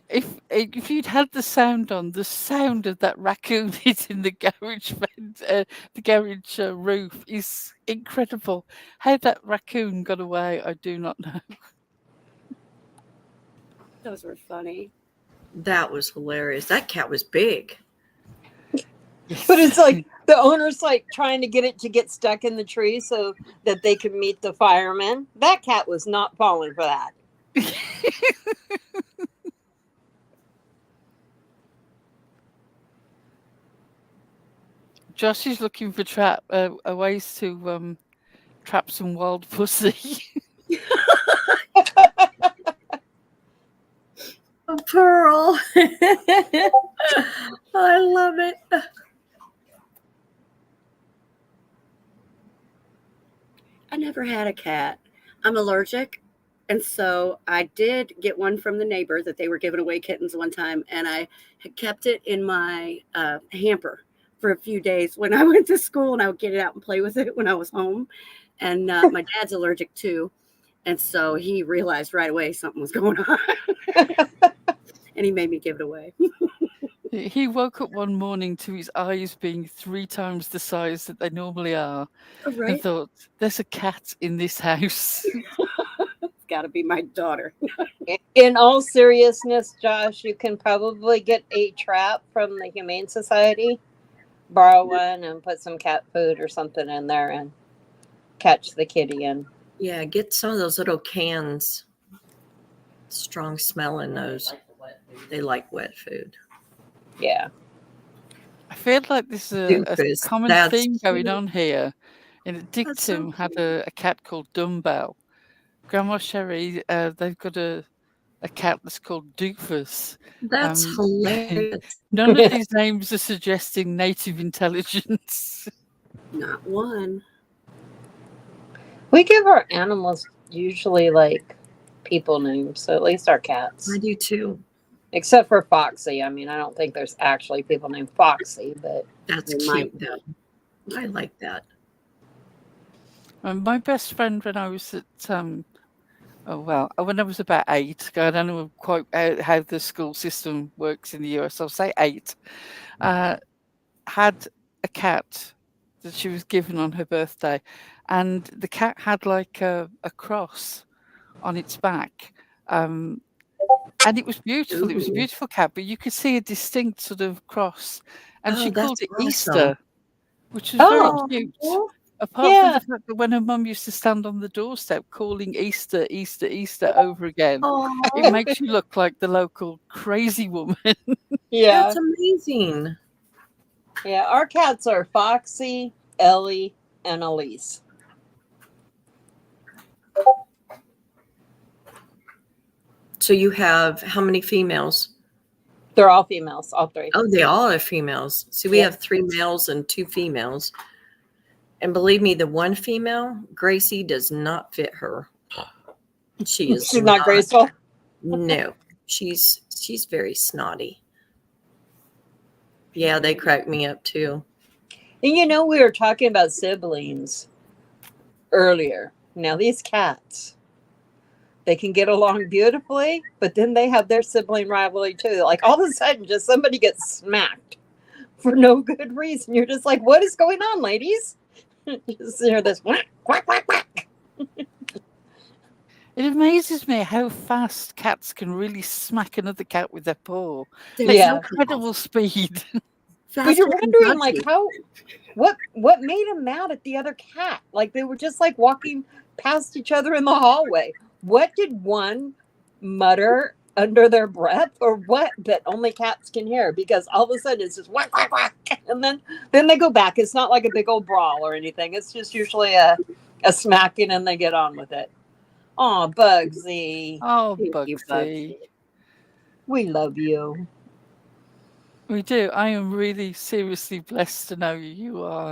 If you'd had the sound on, the sound of that raccoon hitting the garage the garage roof is incredible. How that raccoon got away, I do not know. Those were funny. That was hilarious. That cat was big. But it's like the owner's like trying to get it to get stuck in the tree so that they could meet the firemen. That cat was not falling for that. Josh is looking for ways to trap some wild pussy. Oh, Pearl. I love it. I never had a cat. I'm allergic. And so I did get one from the neighbor that they were giving away kittens one time. And I had kept it in my hamper for a few days when I went to school, and I would get it out and play with it when I was home. And my dad's allergic too. And so he realized right away something was going on. And he made me give it away. He woke up one morning to his eyes being 3 times the size that they normally are, and Right? thought, "There's a cat in this house." It's got to be my daughter. In all seriousness, Josh, you can probably get a trap from the Humane Society, borrow one, and put some cat food or something in there and catch the kitty in. Yeah, get some of those little cans. Strong smell in those. They like wet food. Yeah. I feel like there's a Doofus. common That's theme going cute. on here. In That's Dictum so had cute. a cat called Dumbbell. Grandma Sherry, they've got a cat that's called Doofus. That's hilarious. None of these names are suggesting native intelligence. Not one. We give our animals usually like people names, so at least our cats. I do too. Except for Foxy. I mean, I don't think there's actually people named Foxy, but That's They cute might though. I like that. My best friend when I was at when I was about 8, I don't know quite how the school system works in the US. I'll say 8. Had a cat that she was given on her birthday, and the cat had like a cross on its back, and it was beautiful. It was a Ooh. beautiful cat, but you could see a distinct sort of cross, and she Oh, called that's it awesome. Easter, which was Oh, very cute. Apart from the fact that when her mum used to stand on the doorstep calling Easter, Easter, Easter over again, it makes you look like the local crazy woman. yeah. That's amazing. Yeah, our cats are Foxy, Ellie, and Elise. So you have how many females? They're all females, all three. Oh, they all are females. See, we have 3 males and 2 females. And believe me, the one female, Gracie, does not fit her. She is She's not graceful. No, she's very snotty. Yeah, they crack me up too. And you know, we were talking about siblings earlier. Now, these cats, they can get along beautifully, but then they have their sibling rivalry too. Like all of a sudden, just somebody gets smacked for no good reason. You're just like, what is going on, ladies? You just hear this whack, quack, quack, quack. It amazes me how fast cats can really smack another cat with their paw. They're It's Yeah. incredible speed. But you're faster than wondering, Bugsy. like, what made him mad at the other cat? Like they were just like walking past each other in the hallway. What did one mutter under their breath, or what that only cats can hear? Because all of a sudden it's just whack, whack, whack, and then they go back. It's not like a big old brawl or anything. It's just usually a smacking, and they get on with it. Oh, Bugsy, Oh, Thank you, Bugsy. we love you. We do. I am really seriously blessed to know you. You are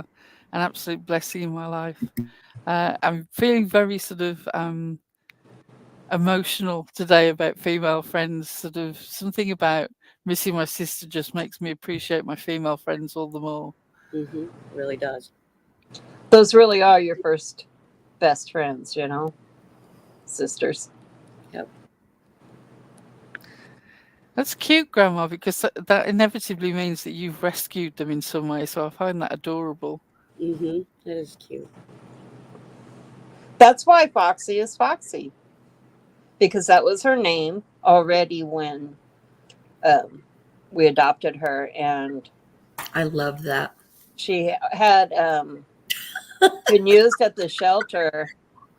an absolute blessing in my life. I'm feeling very sort of emotional today about female friends. Sort of something about missing my sister just makes me appreciate my female friends all the more. Mm-hmm. Really does. Those really are your first best friends, you know, sisters. Yep. That's cute, Grandma, because that inevitably means that you've rescued them in some way. So I find that adorable. Mm-hmm. It is cute. That's why Foxy is Foxy, because that was her name already when we adopted her, and I love that. she had been used at the shelter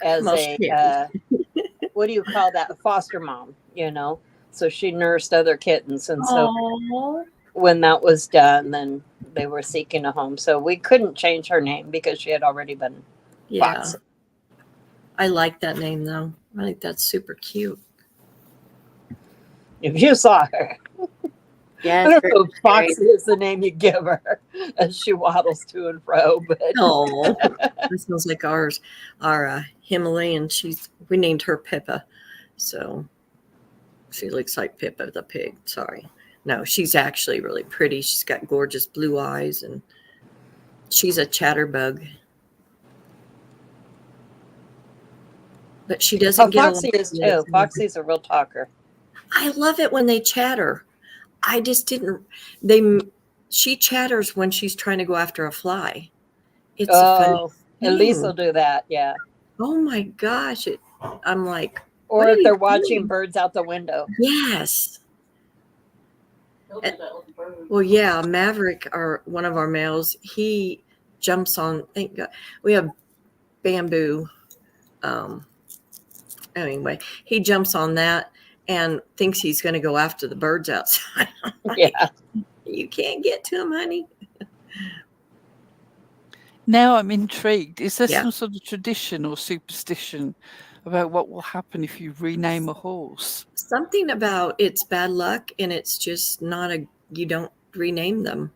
as Most a what do you call that? A foster mom, you know. So she nursed other kittens, and so Aww. when that was done, then they were seeking a home. So we couldn't change her name because she had already been Yeah. Foxy. I like that name though. I think that's super cute. If you saw her, Yes. I don't very know if scary. Foxy is the name you give her as she waddles to and fro, but Oh, that sounds like ours. Our Himalayan. We named her Pippa, so she looks like Pippa the pig. Sorry, no, she's actually really pretty. She's got gorgeous blue eyes, and she's a chatterbug. But she doesn't get Foxy along is with too. it. Foxy's a real talker. I love it when they chatter. I just didn't. She chatters when she's trying to go after a fly. It's a Oh, fun Elise thing. will do that, yeah. Oh my gosh! I'm like, Or what are if you they're watching doing? birds out the window. Yes. He'll do that with birds. Well, yeah, Maverick, one of our males, he jumps on. Thank God, we have bamboo. Anyway, he jumps on that and thinks he's going to go after the birds outside. Yeah. You can't get to him, honey. Now I'm intrigued. Is there Yeah. some sort of tradition or superstition about what will happen if you rename a horse? Something about it's bad luck, and it's just not you don't rename them.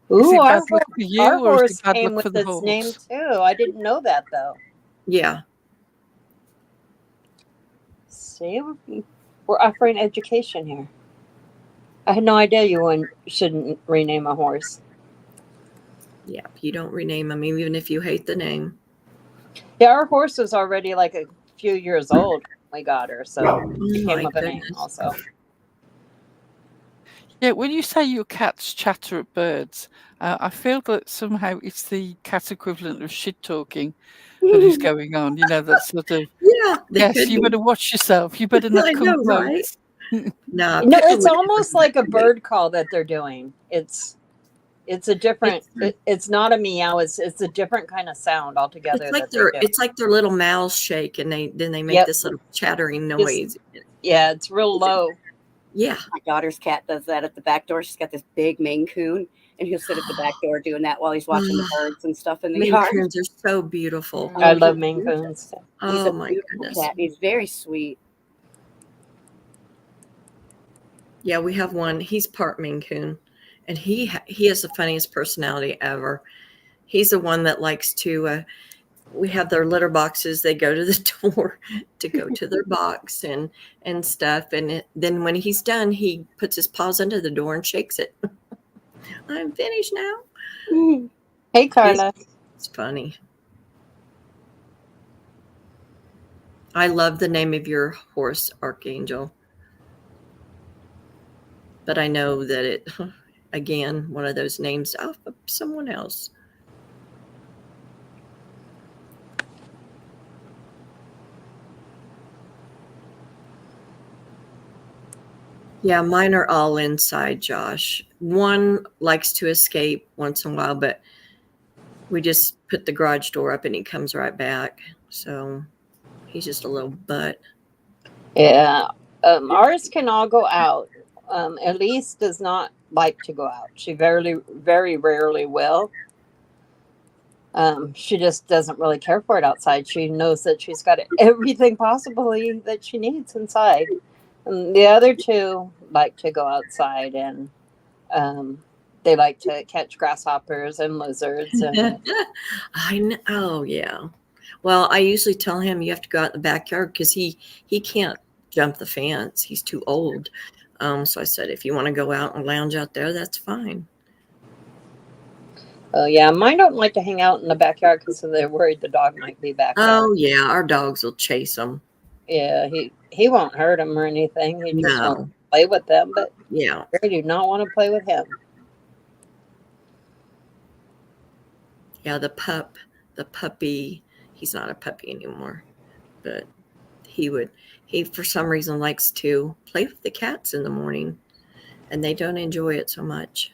Is Ooh, it our, bad luck for you, our or is horse it bad came luck for with the its name horse? too. I didn't know that though. Yeah. See, we're offering education here. I had no idea you shouldn't rename a horse. Yeah. You don't rename them, even if you hate the name. Yeah, our horse was already like a few years old when we got her, so she Oh came my with a name goodness. also. Yeah, when you say your cats chatter at birds, I feel that somehow it's the cat equivalent of shit talking that is going on. You know, that sort of, Yeah. They yes, could you be. better watch yourself. You better not I come know, right? close. No, No, Pippa it's would almost never like a do that. bird call that they're doing. It's a different. It's not a meow. It's a different kind of sound altogether. It's like that they do. it's like their little mouths shake, and then they make Yep. this little chattering noise. Yeah, it's real low. Yeah. My daughter's cat does that at the back door. She's got this big Maine Coon, and he'll sit at the back door doing that while he's watching the birds and stuff in the Maine yard. Coons are so beautiful. I love Maine Coons. He's Oh a my beautiful goodness. cat. He's very sweet. Yeah, we have one. He's part Maine Coon, and he has the funniest personality ever. He's the one that likes to. We have their litter boxes. They go to the door to go to their box and stuff. And then when he's done, he puts his paws under the door and shakes it. I'm finished now. Hey, Carla. It's funny. I love the name of your horse, Archangel. But I know that it, again, one of those names off of someone else. Yeah, mine are all inside, Josh. One likes to escape once in a while, but we just put the garage door up and he comes right back. So he's just a little butt. Yeah. Ours can all go out. Elise does not like to go out. She very rarely will. She just doesn't really care for it outside. She knows that she's got everything possibly that she needs inside. And the other two like to go outside, and they like to catch grasshoppers and lizards. And I know. Oh, yeah. Well, I usually tell him you have to go out in the backyard because he can't jump the fence. He's too old. So I said, if you want to go out and lounge out there, that's fine. Oh, yeah. Mine don't like to hang out in the backyard because they're worried the dog might be back there. Oh, yeah. Our dogs will chase them. Yeah, he won't hurt them or anything. He just No. wants to play with them, but Yeah. they do not want to play with him. Yeah, the puppy, he's not a puppy anymore, but he for some reason likes to play with the cats in the morning, and they don't enjoy it so much.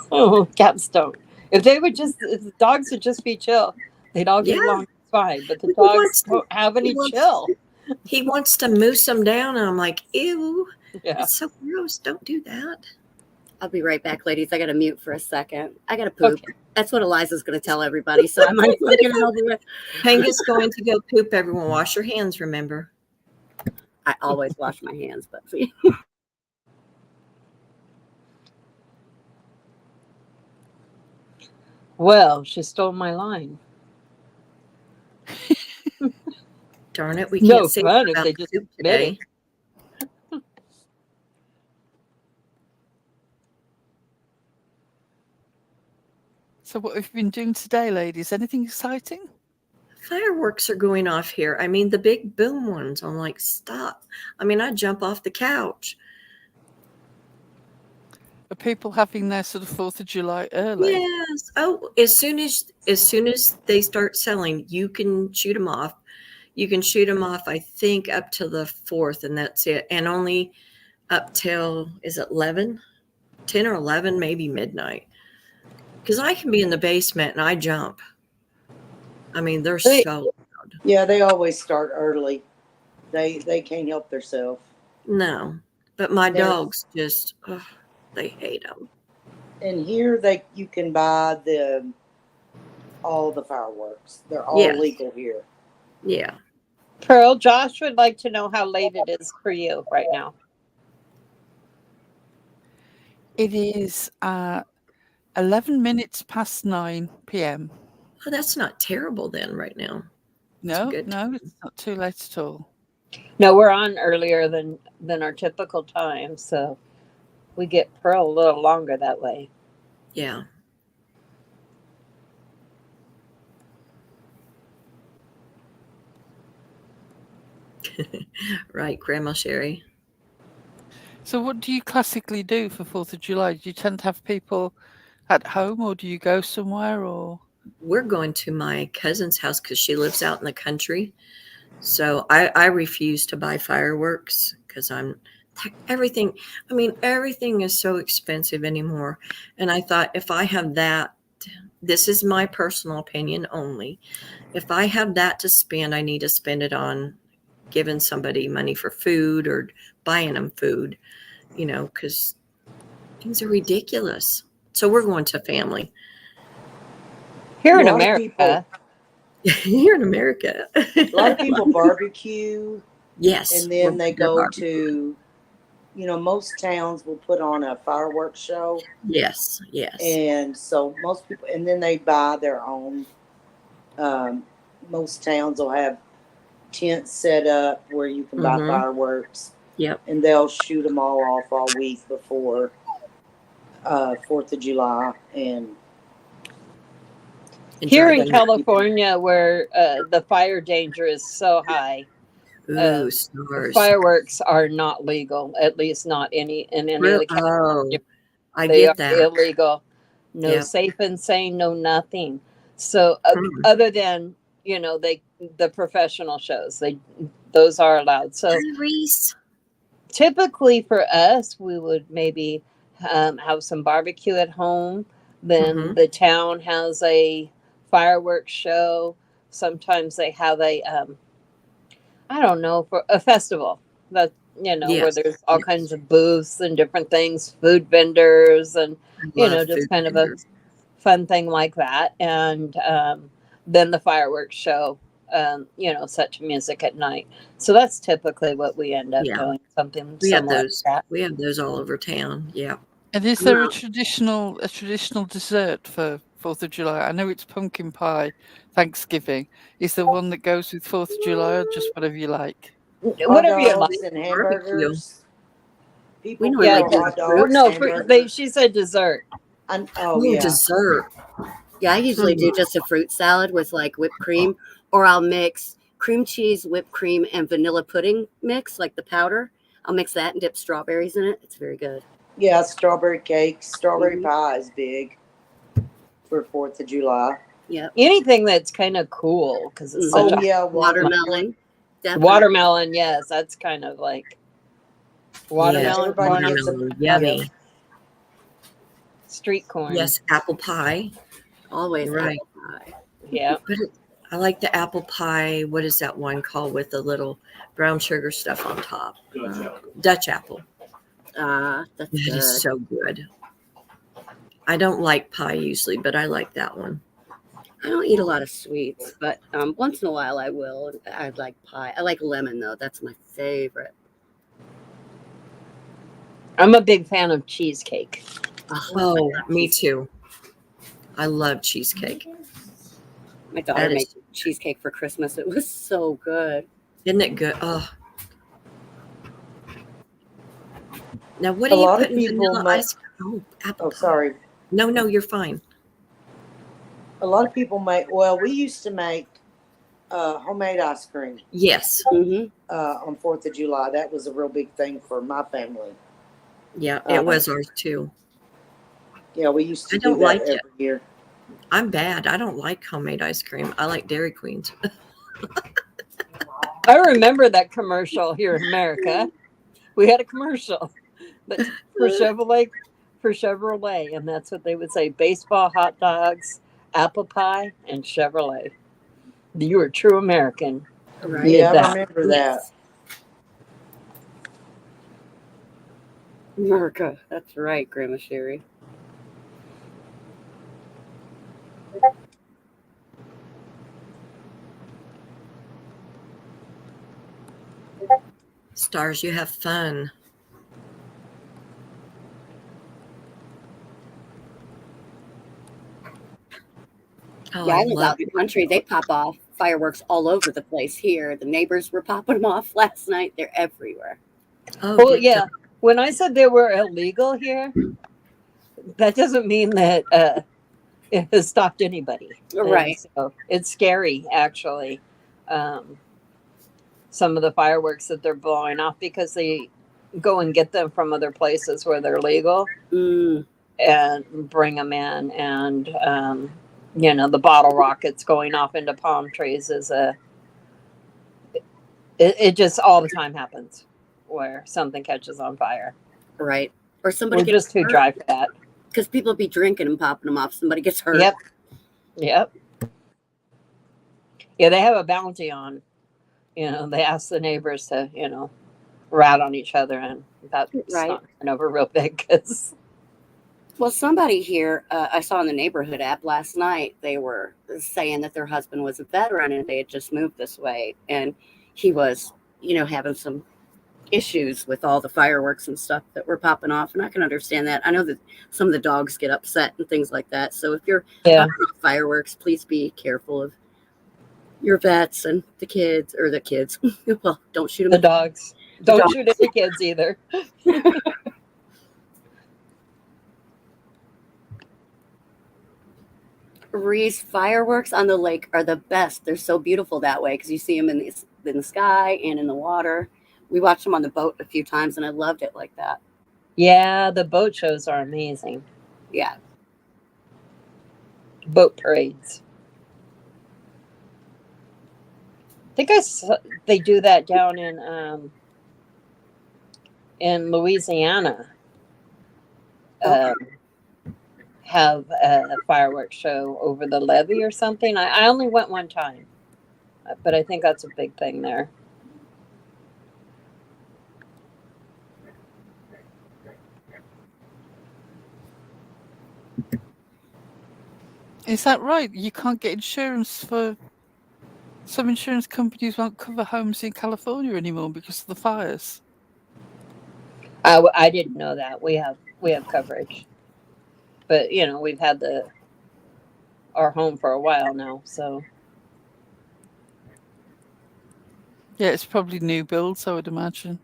Oh, cats don't. If the dogs would just be chill, they'd all get along fine, but the dogs don't have any chill. He wants to moose them down, and I'm like, ew, Yeah. that's so gross. Don't do that. I'll be right back, ladies. I got to mute for a second. I got to poop. Okay. That's what Eliza's going to tell everybody. So I might as well get it over with. Panga's going to go poop. Everyone, wash your hands, remember. I always wash my hands, but see. Well, she stole my line. Darn it, we can't say fun about if they just poop today. So what have you been doing today, ladies? Anything exciting? Fireworks are going off here. I mean, the big boom ones. I'm like, stop. I mean, I jump off the couch. Are people having their sort of 4th of July early? Yes. Oh, as soon as they start selling, you can shoot them off. You can shoot them off, I think, up to the 4th, and that's it. And only up till, is it 11? 10 or 11, maybe midnight. Because I can be in the basement and I jump. I mean, they're so loud. Yeah, they always start early. They can't help themselves. No, but my dogs just, they hate them. And here you can buy all the fireworks. They're all legal here. Yeah. Pearl, Josh would like to know how late it is for you right now. It is 11 minutes past 9 p.m. Oh, that's not terrible then right now. No, it's not too late at all. No, we're on earlier than our typical time, so we get Pearl a little longer that way. Yeah. Right, Grandma Sherry. So what do you classically do for 4th of July? Do you tend to have people at home, or do you go somewhere? Or we're going to my cousin's house because she lives out in the country. So I refuse to buy fireworks because everything is so expensive anymore. And I thought, if I have that, this is my personal opinion only. If I have that to spend, I need to spend it on giving somebody money for food or buying them food, because things are ridiculous. So we're going to family. Here in America. Here in America. A lot of people barbecue. Yes. And then they go to most towns will put on a fireworks show. Yes, yes. And so most people, and then they buy their own. Most towns will have tents set up where you can buy fireworks. Yep. And they'll shoot them all off all week before 4th of July. And Here drive in them. California, where the fire danger is so high, Ooh, stars. fireworks are not legal. At least not in any of the Oh, I they get are that. illegal. No Yep. safe and sane, no nothing. So Hmm. other than the professional shows, those are allowed. So Hi, Reese. typically for us, we would maybe have some barbecue at home. Then the town has a fireworks show. Sometimes they have a I don't know, for a festival that where Yes. there's all kinds of booths and different things, food vendors, and I love just food kind of a vendors. fun thing like that. And then the fireworks show, set to music at night. So that's typically what we end up Yeah. doing, something We have similar those. like that. We have those all over town. Yeah. And is there a traditional dessert for 4th of July? I know it's pumpkin pie, Thanksgiving. Is there one that goes with 4th of July or just whatever you like? hot Whatever you like. dogs and hamburgers. People normally Yeah, do hot the dogs, no, hamburgers. she said dessert. Oh, yeah. Dessert. Yeah, I usually do just a fruit salad with like whipped cream, or I'll mix cream cheese, whipped cream, and vanilla pudding mix, like the powder. I'll mix that and dip strawberries in it. It's very good. Yeah, strawberry cake. Strawberry pie is big for 4th of July. Yep. Anything that's kind of cool because it's such Oh, a yeah, Watermelon. Definitely. watermelon. Yes, that's kind of like watermelon, everybody corn, gets Watermelon, a- yummy. street corn. Yes, apple pie. Always Right. apple pie. Yeah. But I like the apple pie. What is that one called with the little brown sugar stuff on top? Dutch apple. That's That good. is so good. I don't like pie usually, but I like that one. I don't eat a lot of sweets, but once in a while I will. I like pie. I like lemon though. That's my favorite. I'm a big fan of cheesecake. Oh, me too. I love cheesecake. My daughter That is- made cheesecake for Christmas. It was so good. Isn't it good? Oh. Now, what A do you lot put of in people vanilla might- ice cream? Oh, apple Oh, pie. sorry. No, you're fine. A lot of people make, we used to make homemade ice cream Yes. Mm-hmm. on 4th of July. That was a real big thing for my family. Yeah, it was ours too. Yeah, we used to I do don't that like it. every year. I'm bad. I don't like homemade ice cream. I like Dairy Queens. I remember that commercial here in America. We had a commercial but for Chevrolet, and that's what they would say: baseball, hot dogs, apple pie, and Chevrolet. You were a true American. Right. Yeah, Yeah, I remember that. America. That's right, Grandma Sherry. Stars, you have fun. Oh, Yeah, I I live love out in the country. They pop off fireworks all over the place here. The neighbors were popping them off last night. They're everywhere. Oh, Well, good yeah. job. When I said they were illegal here, that doesn't mean that it has stopped anybody. And Right. so it's scary, actually. Some of the fireworks that they're blowing off because they go and get them from other places where they're legal Mm. and bring them in. And, the bottle rockets going off into palm trees is it just all the time happens where something catches on fire. Right. Or somebody We're gets just too dry for that. because people be drinking and popping them off. Somebody gets hurt. Yep. Yeah, they have a bounty on, they ask the neighbors to, rat on each other, and that's Right. not going over real big because Well, somebody here, I saw in the neighborhood app last night, they were saying that their husband was a veteran and they had just moved this way. And he was, having some issues with all the fireworks and stuff that were popping off, and I can understand that. I know that some of the dogs get upset and things like that. So if you're Yeah. popping off fireworks, please be careful of your vets and the kids. Well, don't shoot The them. dogs. Don't dogs. shoot at the kids either. Reese, fireworks on the lake are the best. They're so beautiful that way because you see them in the sky and in the water. We watched them on the boat a few times, and I loved it like that. Yeah, the boat shows are amazing. Yeah. Boat parades. I think they do that down in Louisiana. Okay. Have a fireworks show over the levee or something. I only went one time, but I think that's a big thing there. Is that right? You can't get insurance for. Some insurance companies won't cover homes in California anymore because of the fires. I didn't know that. We have coverage, but we've had our home for a while now, so. Yeah, it's probably new builds, I would imagine.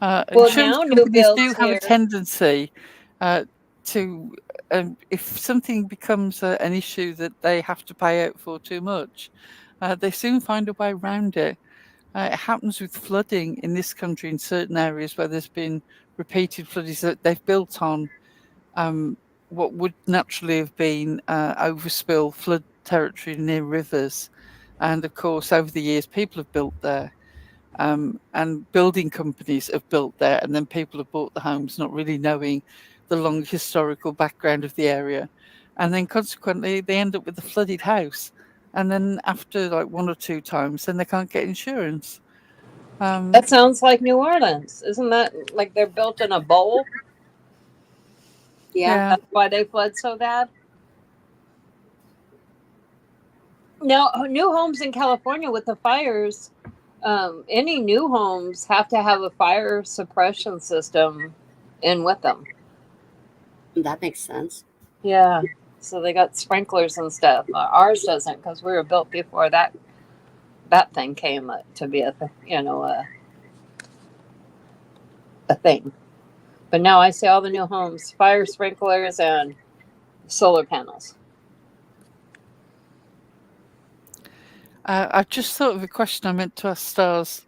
Well, insurance now new companies do builds have here. a tendency to, if something becomes an issue that they have to pay out for too much, they soon find a way around it. It happens with flooding in this country in certain areas where there's been repeated floodings that they've built on what would naturally have been overspill flood territory near rivers. And of course, over the years, people have built there. And building companies have built there, and then people have bought the homes not really knowing the long historical background of the area. And then consequently, they end up with a flooded house. And then after like one or two times, then they can't get insurance. That sounds like New Orleans. Isn't that like they're built in a bowl? Yeah. That's why they flood so bad. Now, new homes in California with the fires, any new homes have to have a fire suppression system in with them. That makes sense. Yeah. So they got sprinklers and stuff. Ours doesn't because we were built before that thing came to be a thing. But now I see all the new homes, fire sprinklers and solar panels. I just thought of a question I meant to ask Stars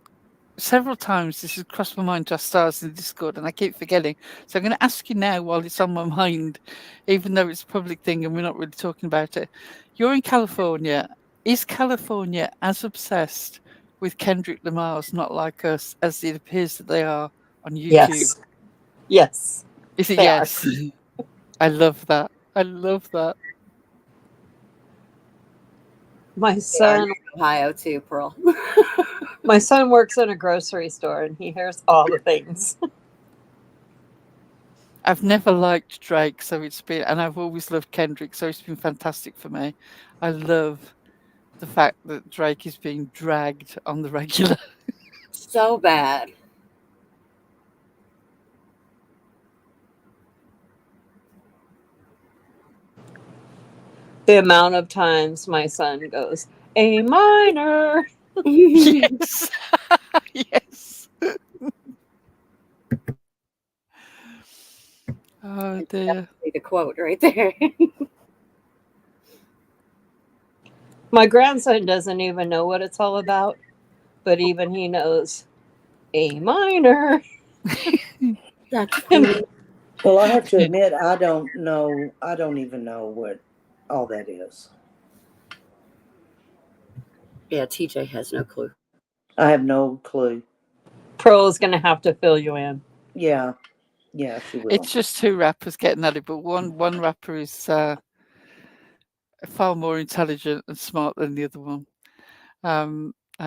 several times. This has crossed my mind to ask Stars in Discord, and I keep forgetting. So I'm going to ask you now while it's on my mind, even though it's a public thing and we're not really talking about it. You're in California. Is California as obsessed with Kendrick Lamar's Not Like Us as it appears that they are on YouTube? Yes. Yes. Is it They yes? I love that. I love that. My son, Ohio too, Pearl. my son works in a grocery store and he hears all the things. I've never liked Drake, so it's been, and I've always loved Kendrick, so it's been fantastic for me. I love the fact that Drake is being dragged on the regular. So bad. The amount of times my son goes, A minor. Yes. Yes. Oh dear. The quote right there. My grandson doesn't even know what it's all about, but even he knows A minor. That's Well, I have to admit, I don't know. I don't even know what all that is. Yeah, TJ has no clue. I have no clue. Pearl is going to have to fill you in. Yeah, she will. It's just two rappers getting at it, but one rapper is far more intelligent and smart than the other one.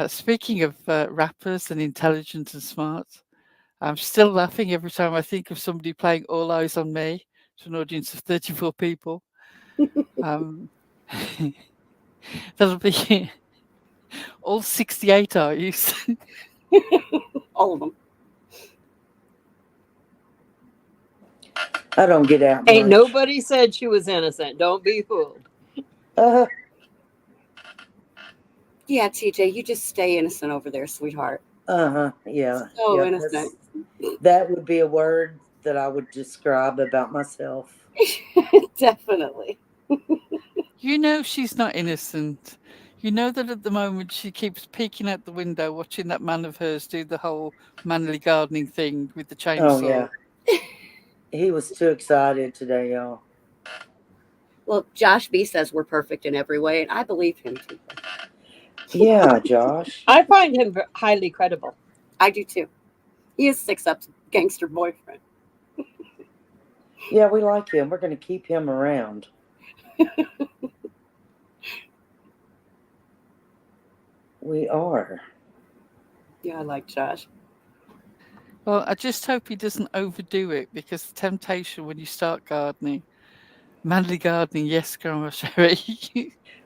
Speaking of rappers and intelligent and smart, I'm still laughing every time I think of somebody playing All Eyes on Me to an audience of 34 people. That'll be all 68 eyes. All of them. I don't get out Ain't much. nobody said she was innocent. Don't be fooled. Uh, Yeah, TJ, you just stay innocent over there, sweetheart. yeah. So Yeah, innocent. that would be a word that I would describe about myself. Definitely. You know she's not innocent. You know that at the moment she keeps peeking out the window, watching that man of hers do the whole manly gardening thing with the Oh, chainsaw. yeah. He was too excited today, y'all. Well, Josh B says we're perfect in every way, and I believe him too. Yeah, Josh. I find him highly credible. I do too. He is 6'up gangster boyfriend. Yeah, we like him. We're going to keep him around. We are. Yeah, I like Josh. Well, I just hope he doesn't overdo it, because the temptation when you start gardening, manly gardening, yes, Grandma Sherry.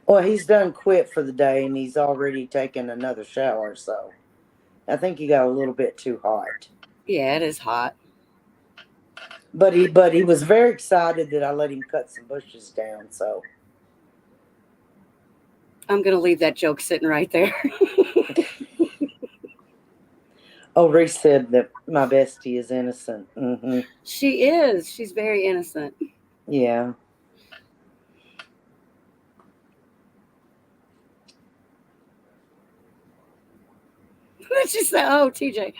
Well, he's done quit for the day and he's already taken another shower, so I think he got a little bit too hot. Yeah, it is hot. But he was very excited that I let him cut some bushes down, so I'm going to leave that joke sitting right there. Oh, Reese said that my bestie is innocent. Mm-hmm. She is. She's very innocent. Yeah. What did she say? Oh, TJ.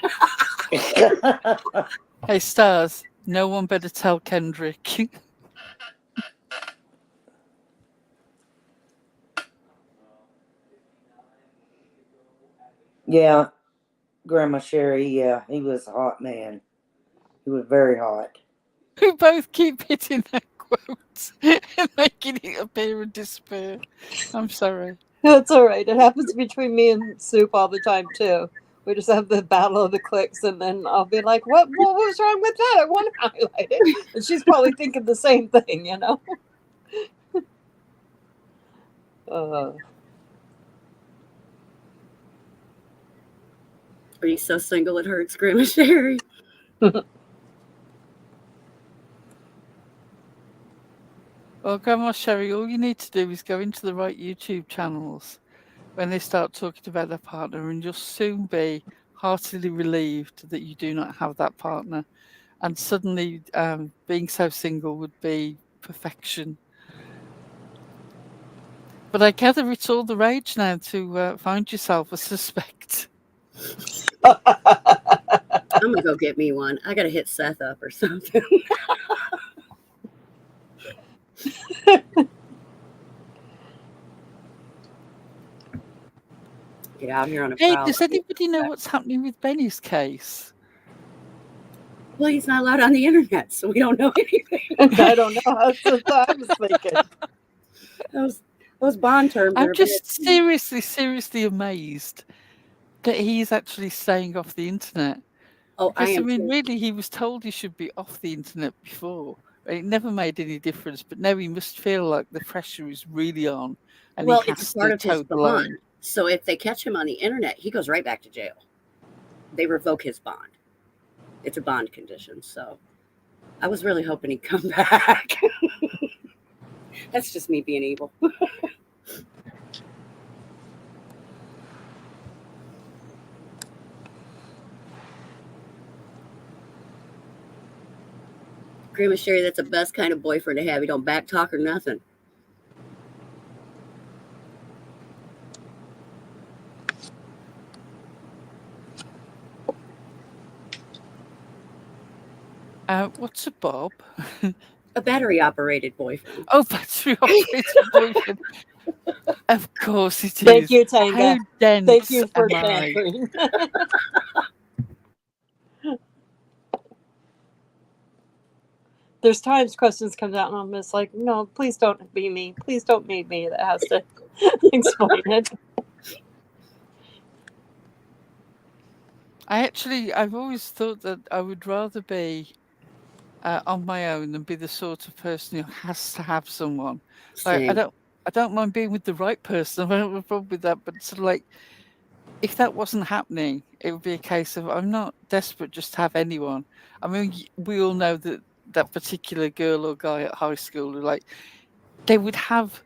Hey, Stars, no one better tell Kendrick. Yeah. Grandma Sherry, yeah, he was a hot man. He was very hot. We both keep hitting that quote and making it appear and disappear. I'm sorry. That's all right. It happens between me and Soup all the time too. We just have the battle of the clicks, and then I'll be like, "What was wrong with that? I want to highlight it." And she's probably thinking the same thing, you know. Are you so single it hurts, Grandma Sherry? Well, Grandma Sherry, all you need to do is go into the right YouTube channels when they start talking about their partner, and you'll soon be heartily relieved that you do not have that partner. And suddenly, being so single would be perfection. But I gather it's all the rage now to find yourself a suspect. I'm going to go get me one. I got to hit Seth up or something. Get out here on a Hey, prowl. does anybody know what's happening with Benny's case? Well, he's not allowed on the internet, so we don't know anything. I don't know. That's what I was thinking. Those bond terms. I'm just seriously amazed that he's actually staying off the internet. Oh, Because, I mean, really, he was told he should be off the internet before. It never made any difference, but now he must feel like the pressure is really on, and well, he has it's part to of his toe the line. bond. So if they catch him on the internet, he goes right back to jail. They revoke his bond. It's a bond condition. So I was really hoping he'd come back. That's just me being evil. Grandma Sherry, that's the best kind of boyfriend to have. He don't back talk or nothing. What's a bob? A battery-operated boyfriend. Oh, battery-operated boyfriend. Of course it is. Thank you, Tanga. How dense Thank you for am I? answering. There's times questions comes out and I'm just like, no, please don't be me. Please don't be me that has to explain it. I've always thought that I would rather be on my own than be the sort of person who has to have someone. Like, I don't mind being with the right person. I don't have a problem with that, but sort of like, if that wasn't happening, it would be a case of I'm not desperate just to have anyone. I mean, we all know that that particular girl or guy at high school who, like, they would have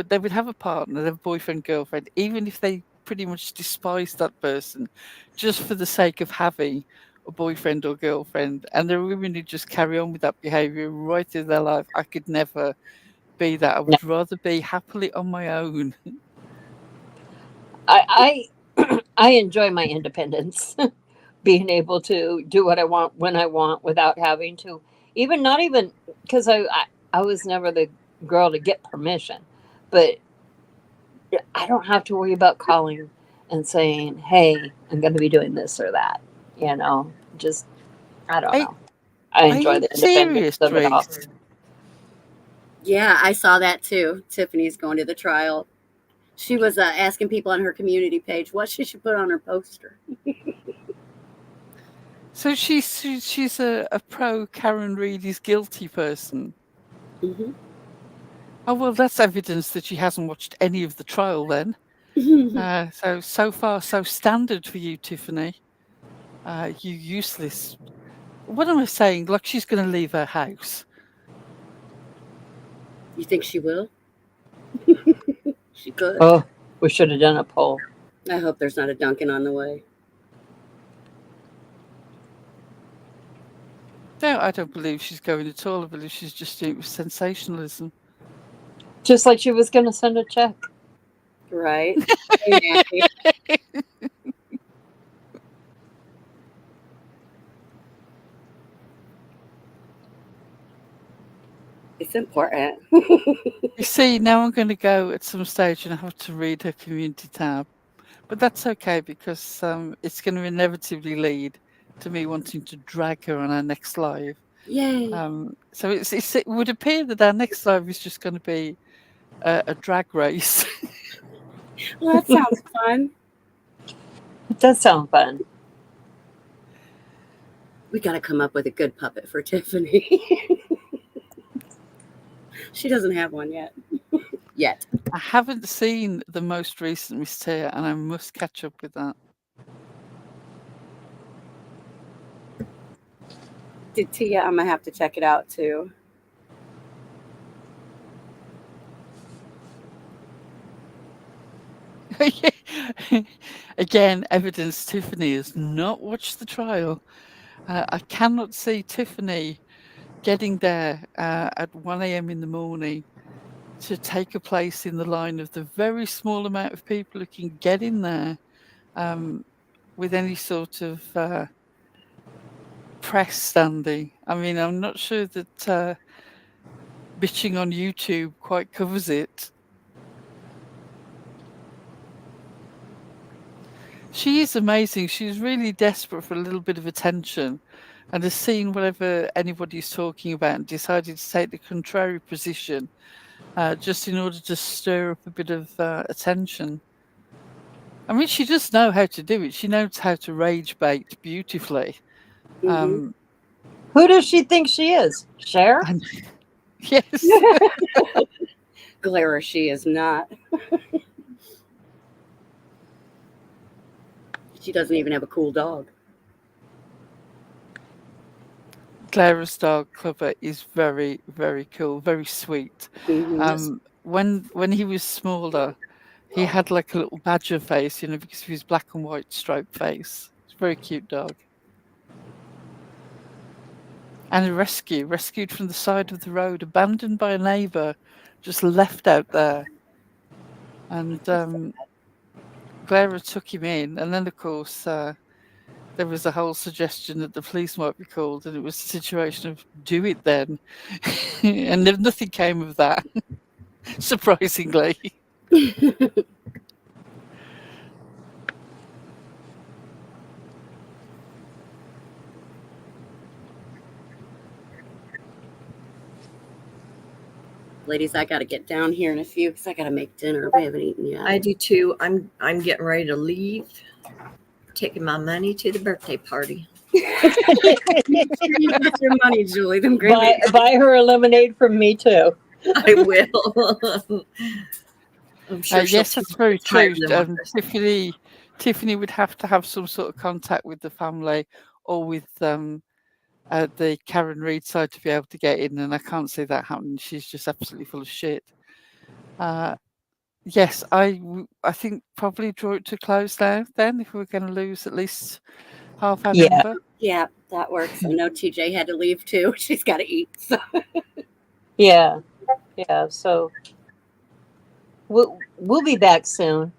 they would have a partner, their boyfriend, girlfriend, even if they pretty much despise that person, just for the sake of having a boyfriend or girlfriend. And there are women who just carry on with that behavior right through their life. I could never be that. I No. would rather be happily on my own. I I enjoy my independence, being able to do what I want when I want without having to even not even because I was never the girl to get permission, but I don't have to worry about calling and saying, "Hey, I'm going to be doing this or that." You know, just I don't Are, know. I are enjoy you the independence serious, of it all. Reese? Yeah, I saw that too. Tiffany's going to the trial. She was asking people on her community page what she should put on her poster. So she's a pro Karen Reid is guilty person. Hmm. Oh, well, that's evidence that she hasn't watched any of the trial then. So far, so standard for you, Tiffany. You useless. What am I saying? Like she's going to leave her house. You think she will? She could. Oh, we should have done a poll. I hope there's not a Dunkin' on the way. No, I don't believe she's going at all. I believe she's just doing it with sensationalism. Just like she was going to send a check. Right? Hey, Nancy. It's important. You see, now I'm going to go at some stage and I have to read her community tab. But that's okay because it's going to inevitably lead to me wanting to drag her on our next live. Yay. So it would appear that our next live is just going to be a drag race. Well, that sounds fun. It does sound fun. We got to come up with a good puppet for Tiffany. She doesn't have one yet. Yet. I haven't seen the most recent Miss Tia, and I must catch up with that. Did Tia? I'm gonna have to check it out too. Again, evidence Tiffany has not watched the trial. I cannot see Tiffany getting there at 1 a.m. in the morning to take a place in the line of the very small amount of people who can get in there with any sort of press standing. I mean, I'm not sure that bitching on YouTube quite covers it. She is amazing. She's really desperate for a little bit of attention and has seen whatever anybody's talking about and decided to take the contrary position just in order to stir up a bit of attention. I mean, she does know how to do it. She knows how to rage bait beautifully. Mhm. Who does she think she is? Cher? Yes. Glare she is not. She doesn't even have a cool dog. Clara's dog Clubber is very, very cool, very sweet. Mhm. When he was smaller, he had like a little badger face, you know, because of his black and white striped face. It's a very cute dog. And a rescued from the side of the road, abandoned by a neighbour, just left out there. And Clara took him in, and then of course there was a whole suggestion that the police might be called, and it was a situation of do it then, and nothing came of that, surprisingly. Ladies, I got to get down here in a few because I got to make dinner. We haven't eaten yet. I do too. I'm getting ready to leave. Taking my money to the birthday party. You got your money, Julie. Them great. Buy her a lemonade from me too. I will. I'm sure Yes, that's very true. Tiffany Tiffany would have to have some sort of contact with the family or with the Karen Reid side to be able to get in, and I can't see that happening. She's just absolutely full of shit. Yes, I think probably draw it to a close now. Then, if we're going to lose at least half our Yeah. number. Yeah, that works. I know TJ had to leave too. She's got to eat. So. Yeah. So we'll be back soon.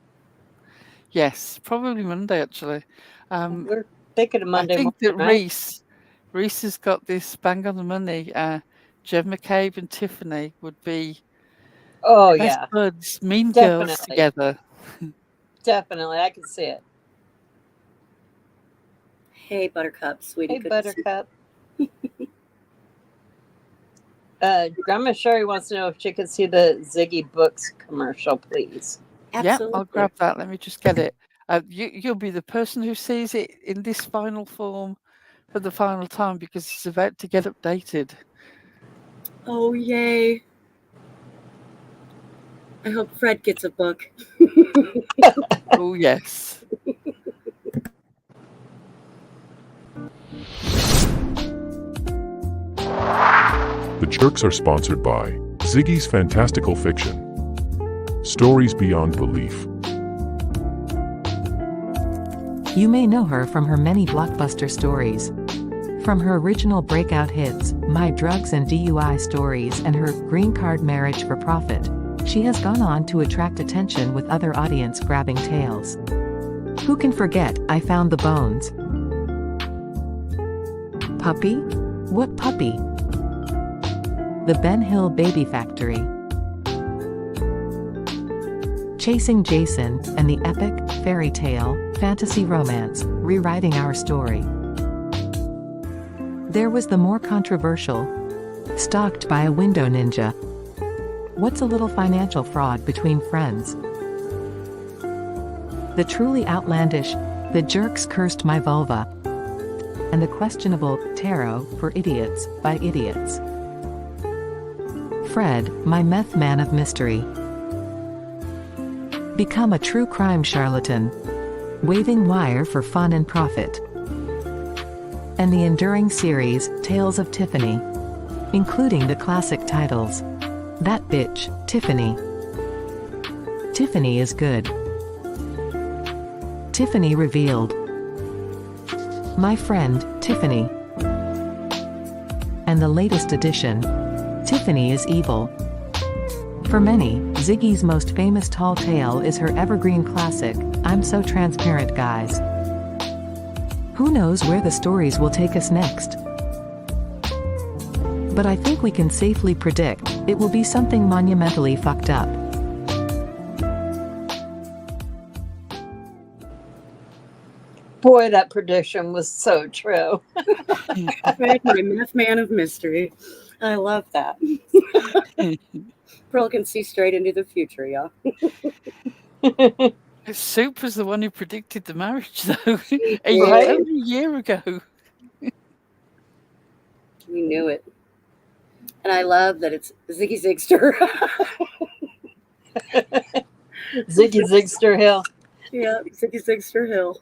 Yes, probably Monday actually. We're thinking of Monday I think morning, that right? Reese has got this bang on the money. Jem McCabe and Tiffany would be Oh best yeah, buds, mean girls definitely. together. Definitely. I can see it. Hey, Buttercup, sweetie. Hey, good to see Buttercup. Grandma Sherry wants to know if she can see the Ziggy Books commercial, please. you. Yeah, Absolutely. I'll grab that. Let me just get it. You'll be the person who sees it in this final form for the final time because it's about to get updated. Oh, yay. I hope Fred gets a book. Oh, yes. The Jerks are sponsored by Ziggy's Fantastical Fiction. Stories beyond belief. You may know her from her many blockbuster stories. From her original breakout hits, My Drugs and DUI Stories, and her Green Card Marriage for Profit, she has gone on to attract attention with other audience-grabbing tales. Who can forget I Found the Bones? Puppy? What puppy? The Ben Hill Baby Factory. Chasing Jason, and the epic, fairy tale, fantasy romance, Rewriting Our Story. There was the more controversial Stalked by a Window Ninja. What's a little financial fraud between friends? The truly outlandish The Jerks Cursed My Vulva. And the questionable Tarot for Idiots by Idiots. Fred, My Meth Man of Mystery. Become a true crime charlatan. Waving wire for fun and profit. And the enduring series, Tales of Tiffany. Including the classic titles. That Bitch, Tiffany. Tiffany is good. Tiffany Revealed. My Friend, Tiffany. And the latest edition, Tiffany is Evil. For many, Ziggy's most famous tall tale is her evergreen classic, I'm So Transparent Guys. Who knows where the stories will take us next? But I think we can safely predict, it will be something monumentally fucked up. Boy, that prediction was so true. Fred, My Meth Man of Mystery. I love that. Pearl can see straight into the future, y'all. Soup was the one who predicted the marriage, though, a year ago. We knew it. And I love that it's Ziggy Zigster. Ziggy Zigster Hill. Yeah, Ziggy Zigster Hill.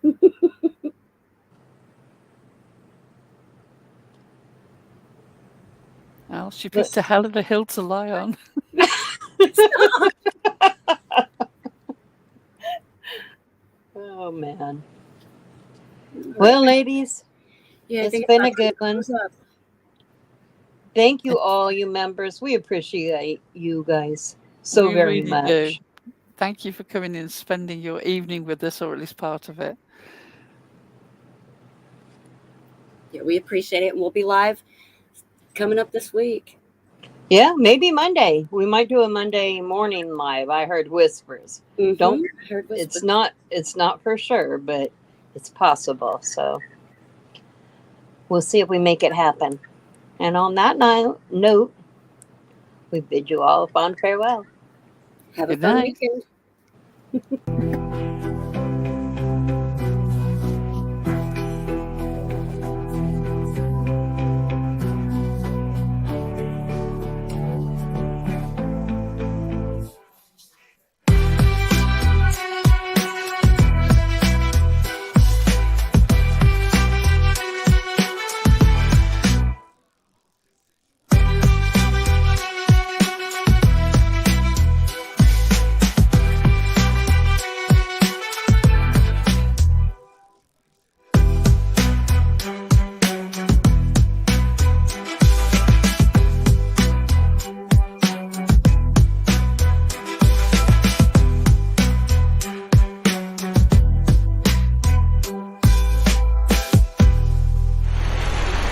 Well, she picked a hell of a hill to lie on. Oh, man. Well, ladies, it's been a good one. Thank you, all you members. We appreciate you guys so We very really much. do. Thank you for coming in and spending your evening with us, or at least part of it. Yeah, we appreciate it. And we'll be live coming up this week. Yeah, maybe Monday. We might do a Monday morning live. I heard whispers. Don't. I heard whispers. It's not for sure, but it's possible. So we'll see if we make it happen. And on that note, we bid you all a fond farewell. Have a Good fun night. weekend.